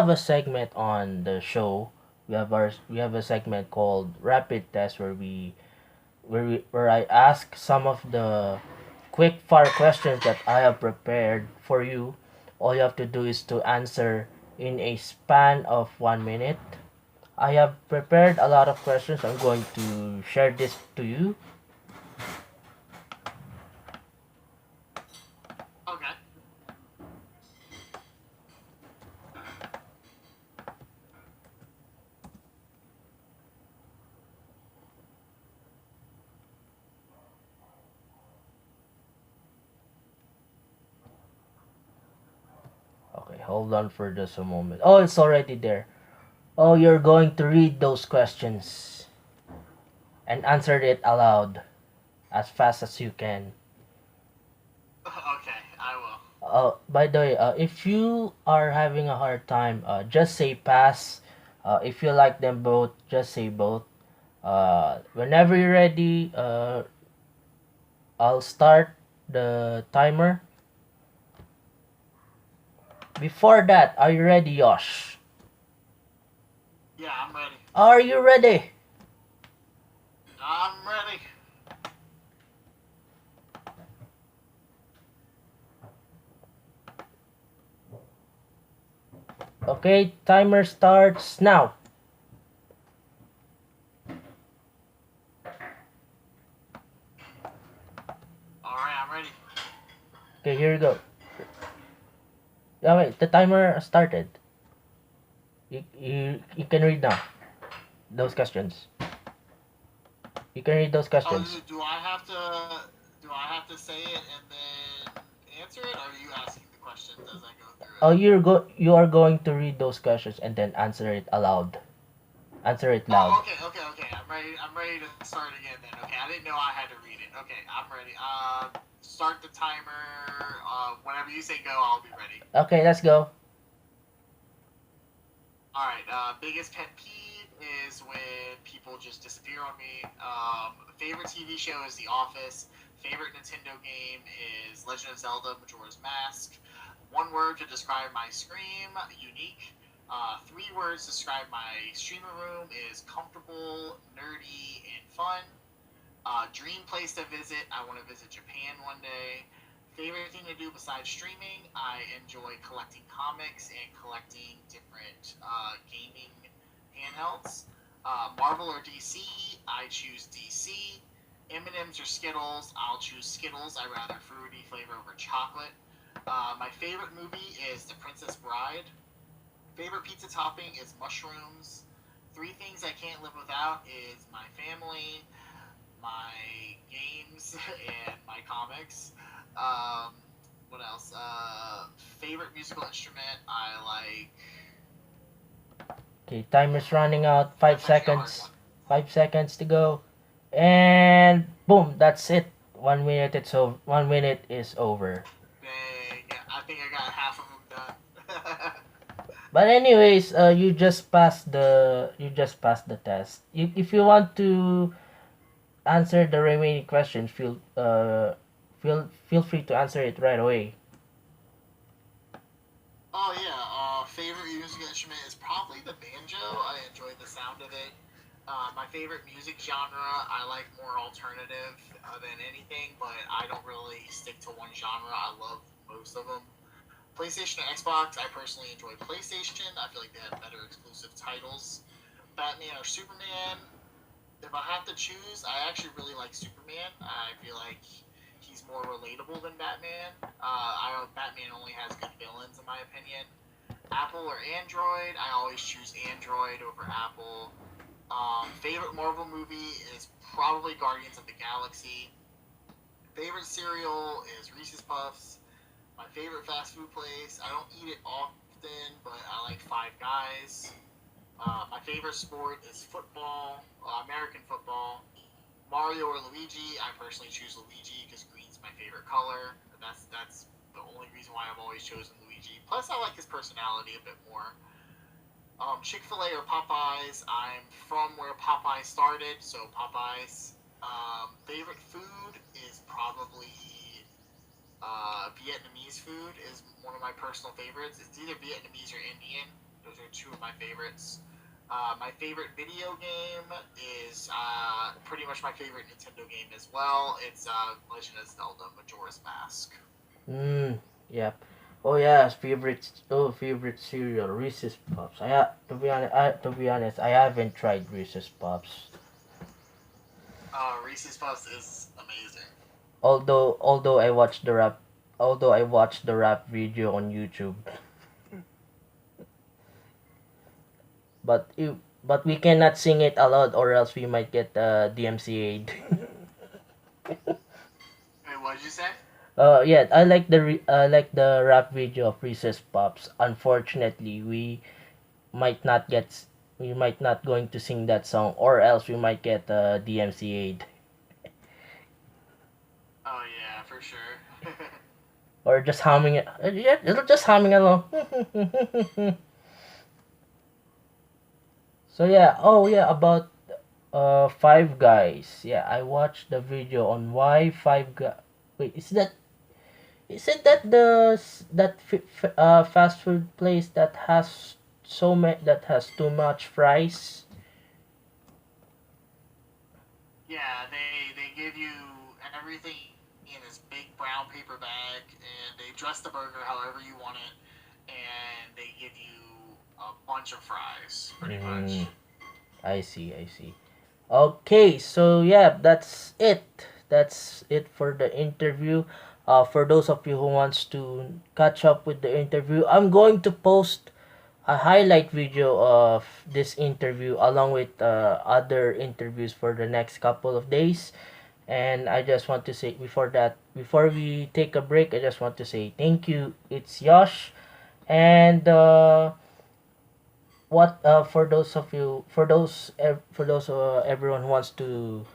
a segment on the show. We have a segment called Rapid Test where I ask some of the quick fire questions that I have prepared for you. All you have to do is to answer in a span of 1 minute. I have prepared a lot of questions. I'm going to share this to you. Okay. Okay, hold on for just a moment. Oh, it's already there. Oh, you're going to read those questions and answer it aloud as fast as you can. Okay, I will. By the way, if you are having a hard time, just say pass. If you like them both, just say both. Whenever you're ready, I'll start the timer. Before that, are you ready, Yosh? Yeah, I'm ready. Are you ready? I'm ready. Okay, timer starts now. All right, I'm ready. Okay, here we go. Oh, wait, the timer started. You can read now those questions. You can read those Oh, questions. do I have to say it and then answer it, or are you asking the questions as I go through Oh, it? you are going to read those questions and then answer it aloud. Answer it loud. Oh, okay, okay, okay. I'm ready. I'm ready to start again then. Okay, I didn't know I had to read it. Okay, I'm ready. Start the timer. Whenever you say go, I'll be ready. Okay, let's go. All right. Biggest pet peeve is when people just disappear on me. Favorite TV show is The Office. Favorite Nintendo game is Legend of Zelda: Majora's Mask. One word to describe my scream: unique. Three words to describe my streamer room is comfortable, nerdy, and fun. Dream place to visit: I want to visit Japan one day. Favorite thing to do besides streaming: I enjoy collecting comics and collecting different gaming handhelds. Marvel or DC: I choose DC. M&M's or Skittles: I'll choose Skittles. I rather fruity flavor over chocolate. My favorite movie is The Princess Bride. Favorite pizza topping is mushrooms. Three things I can't live without is my family, my games, and my comics. Um, what else? Favorite musical instrument? I like. Okay, timer's running out. Five That's actually a hard seconds. one. 5 seconds to go. And boom, that's it. 1 minute. It's over. 1 minute is over. Dang, I think I got half of them done. But anyways, you just passed the test. If you want to answer the remaining questions, feel free to answer it right away. Oh yeah, favorite music instrument is probably the banjo. I enjoy the sound of it. My favorite music genre, I like more alternative than anything, but I don't really stick to one genre. I love most of them. PlayStation and Xbox, I personally enjoy PlayStation. I feel like they have better exclusive titles. Batman or Superman, if I have to choose, I actually really like Superman. I feel like he's more relatable than Batman. Batman only has good villains, in my opinion. Apple or Android, I always choose Android over Apple. Favorite Marvel movie is probably Guardians of the Galaxy. favorite cereal is Reese's Puffs. My favorite fast food place, I don't eat it often, but I like Five Guys. My favorite sport is football, American football. Mario or Luigi, I personally choose Luigi because green's my favorite color. That's the only reason why I've always chosen Luigi. Plus, I like his personality a bit more. Chick Fil A or Popeyes, I'm from where Popeyes started, so Popeyes. Favorite food is probably Vietnamese food is one of my personal favorites. It's either Vietnamese or Indian. Those are two of my favorites. My favorite video game is pretty much my favorite Nintendo game as well. It's Legend of Zelda: Majora's Mask. Mm, yep. Oh yeah, favorite cereal, Reese's Puffs. To be honest, I haven't tried Reese's Puffs. Reese's Puffs is amazing. Although I watched the rap video on YouTube, but we cannot sing it aloud or else we might get DMCA'd. Wait, what did you say? Yeah, I like the rap video of Reese's Pops. Unfortunately, we might not going to sing that song or else we might get DMCA'd Oh yeah, for sure. or just humming it. Yeah, just humming along. So yeah, oh yeah, about Five Guys. Yeah, I watched the video on why Five Guys. Wait, is it that fast food place that has that has too much fries? Yeah, they give you everything in this big brown paper bag, and they dress the burger however you want it, and they give you a bunch of fries, pretty Mm, much. I see. Okay, so yeah, that's it. That's it for the interview. For those of you who wants to catch up with the interview, I'm going to post a highlight video of this interview along with other interviews for the next couple of days. And I just want to say before we take a break, I just want to say thank you. It's Yosh, and what for those of you for those everyone who wants to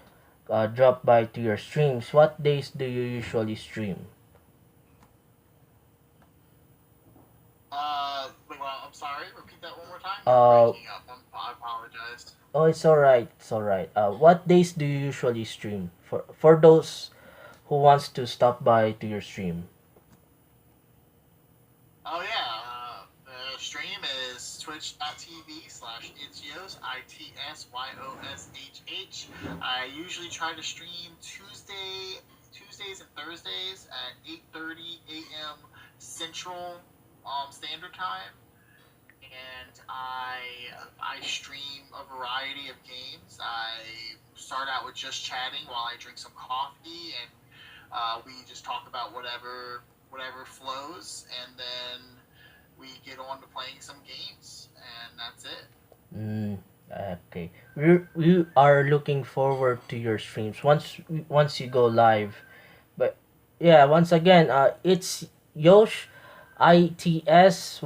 drop by to your streams. What days do you usually stream? Wait, well, I'm sorry. Repeat that one more time. You were Uh, breaking up. I apologize. oh, it's all right. It's all right. What days do you usually stream for those who wants to stop by to your stream? Oh yeah, the stream is twitch.tv/ ItsYoshh, ItsYoshh. I usually try to stream Tuesdays and Thursdays at 8:30 a.m. Central Standard Time, and I stream a variety of games. I start out with just chatting while I drink some coffee, and we just talk about whatever flows, and then we get on to playing some games, and that's it. Mm, okay. We are looking forward to your streams once you go live. But yeah, once again, it's Yosh, ItsYoshh.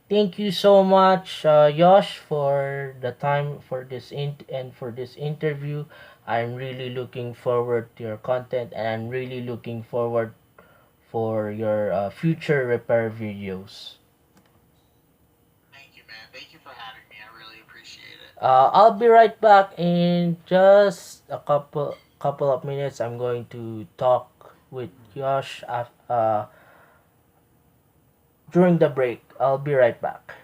Thank you so much, Yosh, for the time for this and for this interview. I'm really looking forward to your content, and I'm really looking forward for your future repair videos. Thank you, man. Thank you for having me. I really appreciate it. I'll be right back in just a couple of minutes. I'm going to talk with Josh during the break. I'll be right back.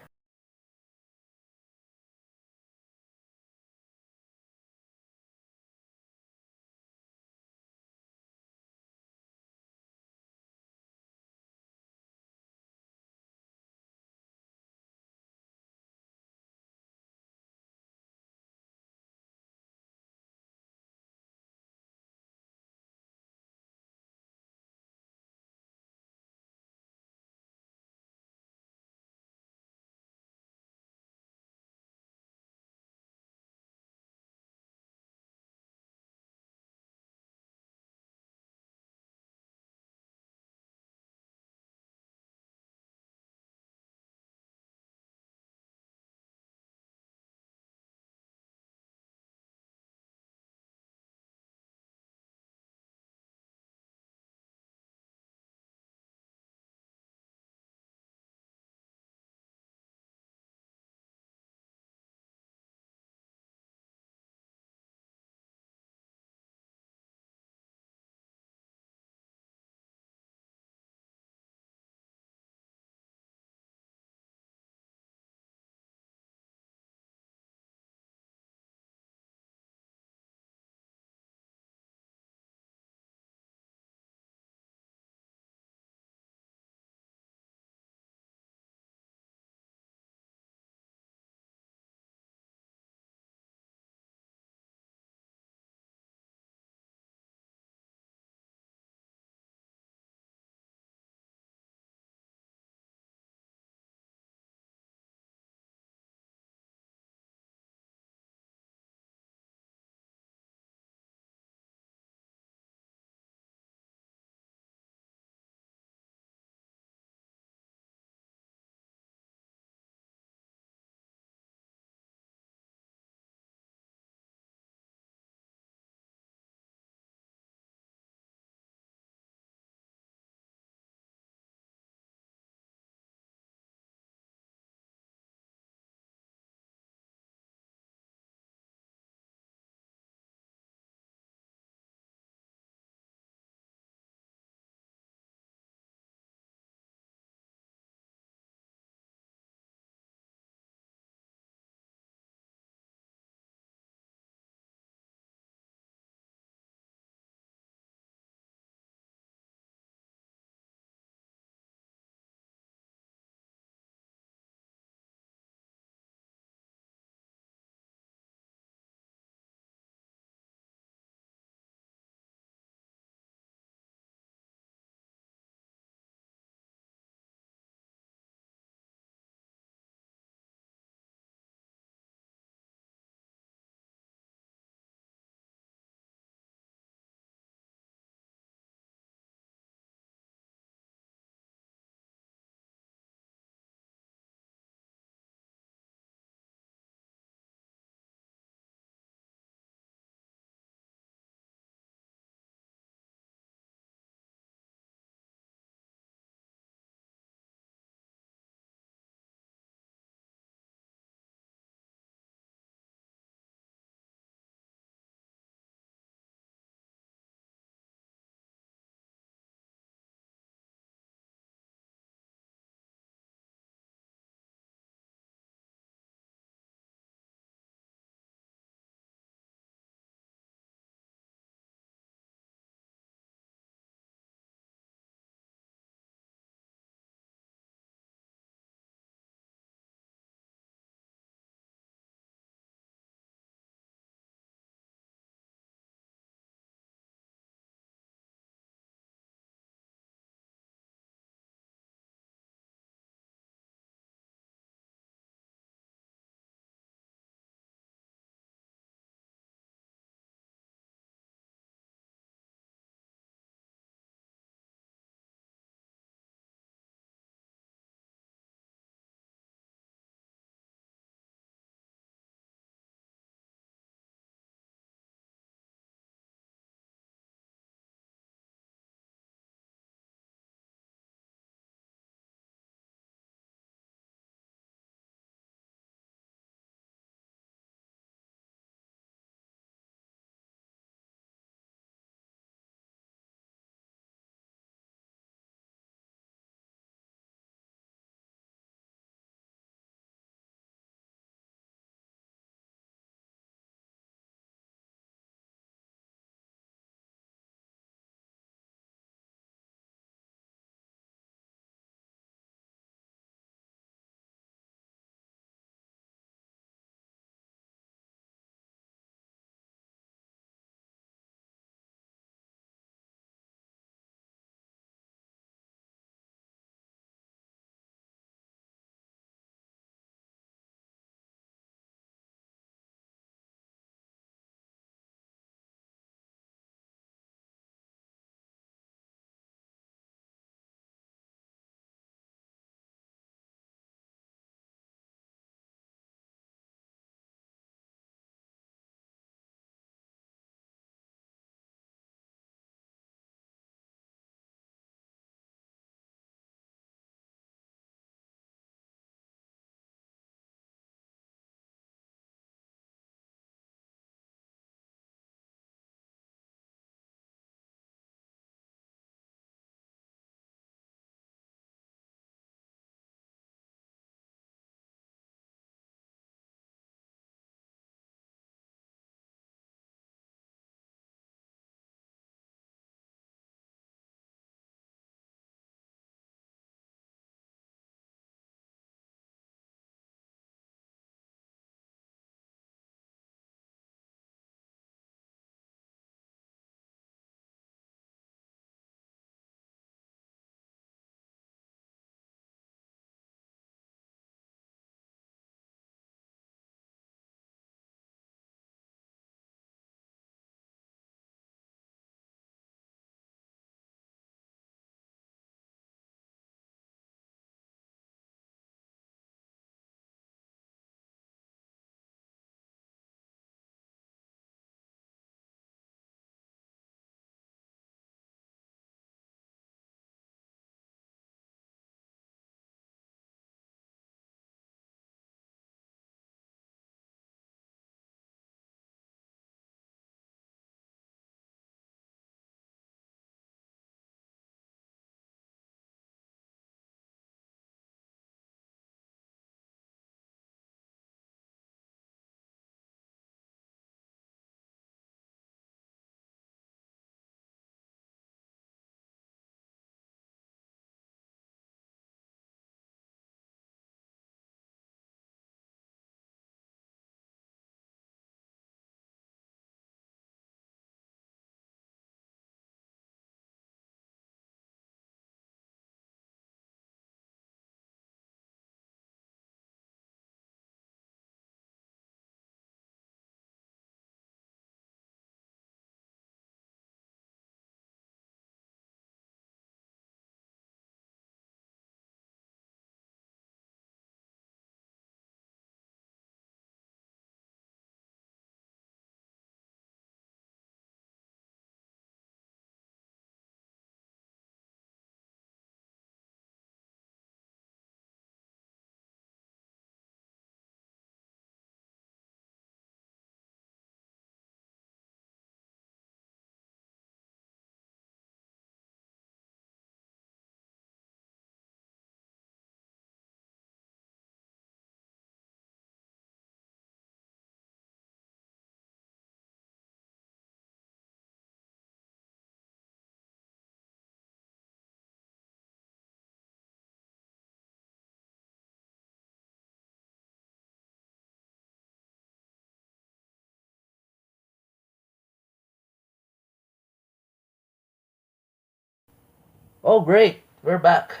Oh, great. We're back.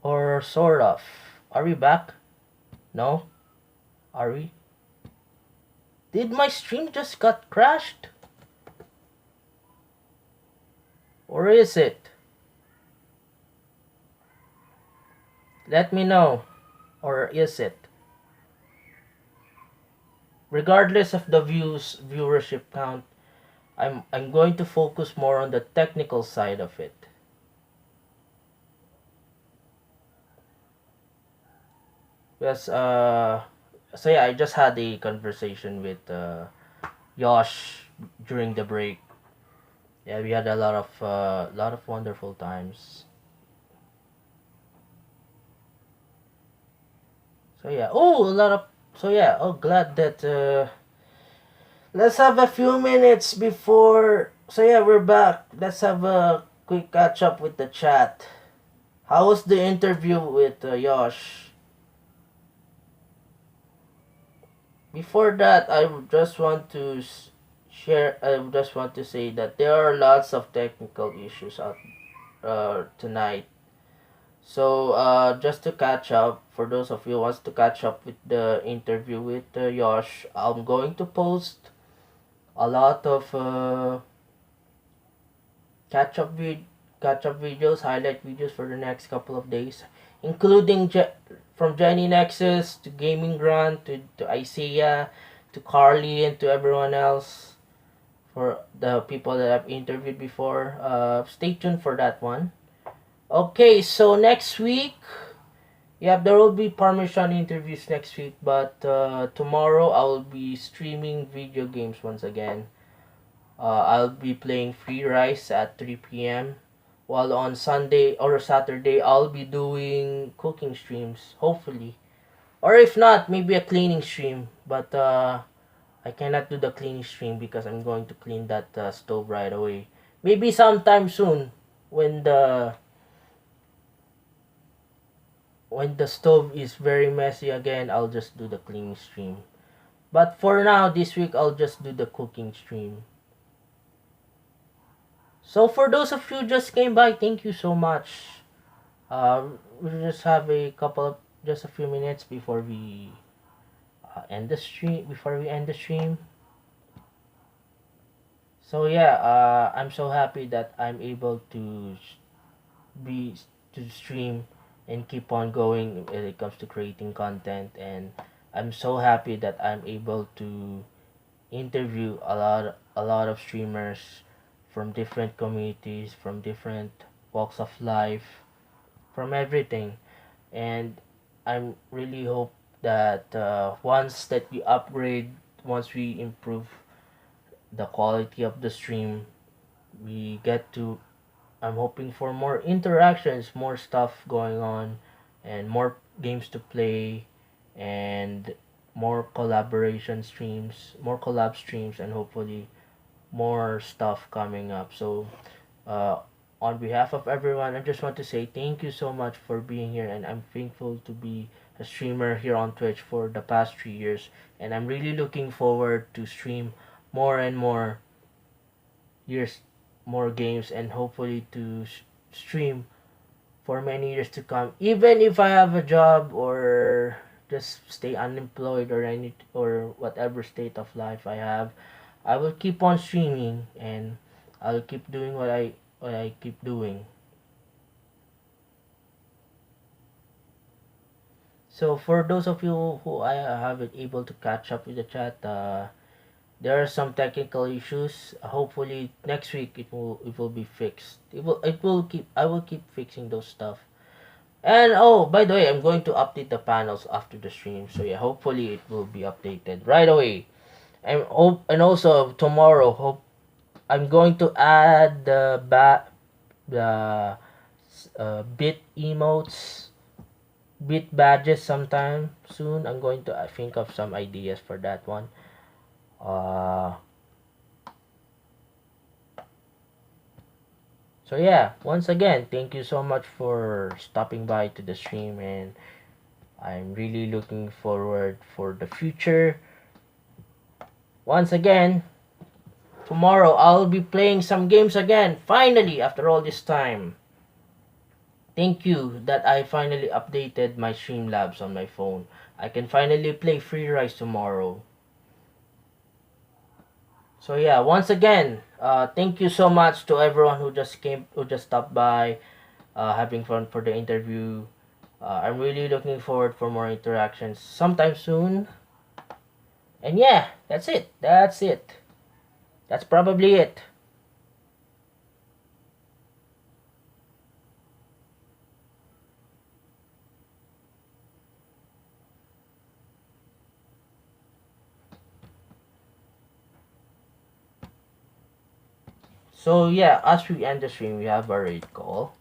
Or sort of. Are we back? No? Are we? Did my stream just got crashed? Or is it? Let me know. Or is it? Regardless of the viewership count, I'm going to focus more on the technical side of it. Yes, so yeah, I just had a conversation with Yosh during the break. Yeah, we had a lot of wonderful times. So yeah, oh, a lot of so yeah, oh, glad that let's have a few minutes before. So yeah, we're back. Let's have a quick catch up with the chat. How was the interview with Yosh? Before that, I just want to share. I just want to say that there are lots of technical issues out tonight. So just to catch up, for those of you who wants to catch up with the interview with Yosh, I'm going to post a lot of catch up vid catch up videos, highlight videos for the next couple of days, including from Jenny Nexus to Gaming Grunt to Isaiah to Carly and to everyone else for the people that I've interviewed before. Stay tuned for that one. Okay, so next week, yeah, there will be Parmesan interviews next week, but tomorrow I will be streaming video games once again. I'll be playing Free Rise at 3 p.m. While on Sunday or Saturday, I'll be doing cooking streams, hopefully. Or if not, maybe a cleaning stream. But I cannot do the cleaning stream because I'm going to clean that stove right away. Maybe sometime soon when the stove is very messy again, I'll just do the cleaning stream. But for now, this week I'll just do the cooking stream. So for those of you who just came by, thank you so much. We'll just have just a few minutes before we end the stream. Before we end the stream. So yeah, I'm so happy that I'm able be to stream and keep on going when it comes to creating content, and I'm so happy that I'm able to interview a lot of streamers from different communities, from different walks of life, from everything. And I'm really hope that once we improve the quality of the stream, we get to. I'm hoping for more interactions, more stuff going on, and more games to play, and more collaboration streams, more collab streams, and hopefully more stuff coming up. So, uh, on behalf of everyone, I just want to say thank you so much for being here, and I'm thankful to be a streamer here on Twitch for the past 3 years, and I'm really looking forward to stream more and more years, more games, and hopefully to stream for many years to come. Even if I have a job or just stay unemployed or any or whatever state of life I have, I will keep on streaming and I'll keep doing what I keep doing. So for those of you who I haven't able to catch up with the chat, there are some technical issues. Hopefully next week it will be fixed. It will keep I will keep fixing those stuff. And oh, by the way, I'm going to update the panels after the stream. So yeah, hopefully it will be updated right away. And also tomorrow, hope I'm going to add the bit emotes, bit badges sometime soon. I'm going to think of some ideas for that one. Uh, so yeah, once again, thank you so much for stopping by to the stream, and I'm really looking forward for the future. Once again, tomorrow I'll be playing some games again. Finally, after all this time. Thank you that I finally updated my Streamlabs on my phone. I can finally play Free Rise tomorrow. So yeah, once again, thank you so much to everyone who just stopped by, having fun for the interview. I'm really looking forward for more interactions sometime soon. And yeah, that's it. That's it. That's probably it. So yeah, as we end the stream, we have a raid call.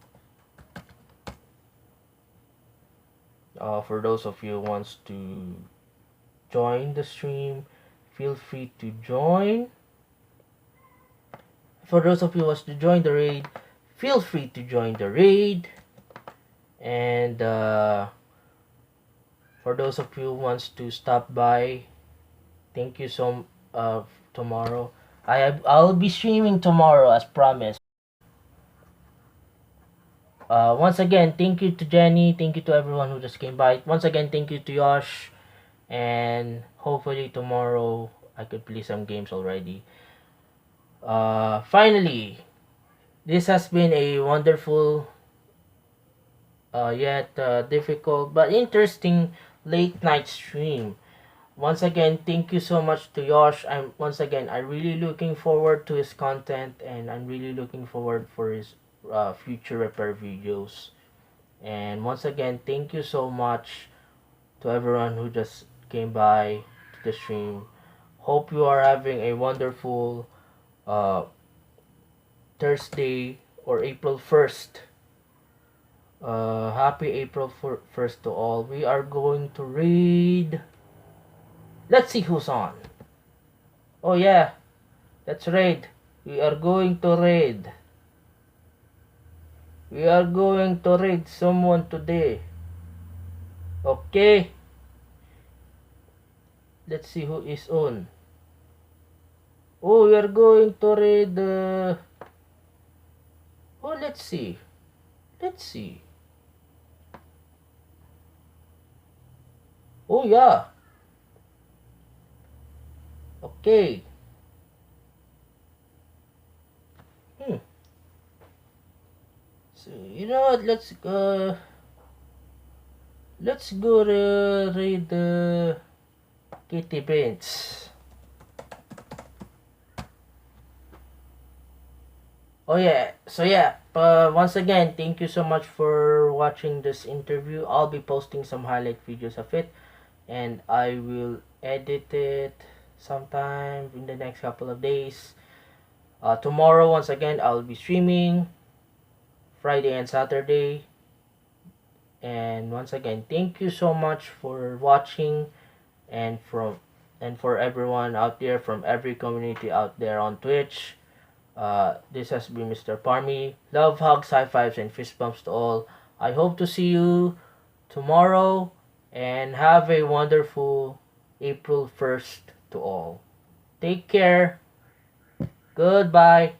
For those of you who wants to join the stream, feel free to join. For those of you who wants to join the raid, feel free to join the raid. And for those of you who wants to stop by, thank you so tomorrow. I'll be streaming tomorrow as promised. Once again, thank you to Jenny. Thank you to everyone who just came by. Once again, thank you to Yosh. And hopefully tomorrow I could play some games already. Finally, this has been a wonderful, yet difficult but interesting late night stream. Once again, thank you so much to Yosh. I'm really looking forward to his content, and I'm really looking forward for his future repair videos. And once again, thank you so much to everyone who just came by to the stream. Hope you are having a wonderful uh, Thursday or April 1st. Happy April 1st to all. We are going to read. Let's see who's on. Oh yeah, let's raid. We are going to raid. We are going to raid someone today. Okay. Let's see who is on. Oh, we are going to raid. Oh, let's see. Let's see. Oh yeah. Okay. Hmm. So you know what? Let's go raid Kitty Paints. Oh yeah. So yeah. Once again, thank you so much for watching this interview. I'll be posting some highlight videos of it, and I will edit it sometime in the next couple of days. Tomorrow, once again, I'll be streaming Friday and Saturday. And once again, thank you so much for watching, and for everyone out there from every community out there on Twitch. This has been Mr. Parmy. Love, hugs, high fives, and fist bumps to all. I hope to see you tomorrow, and have a wonderful April 1st to all. Take care. Goodbye.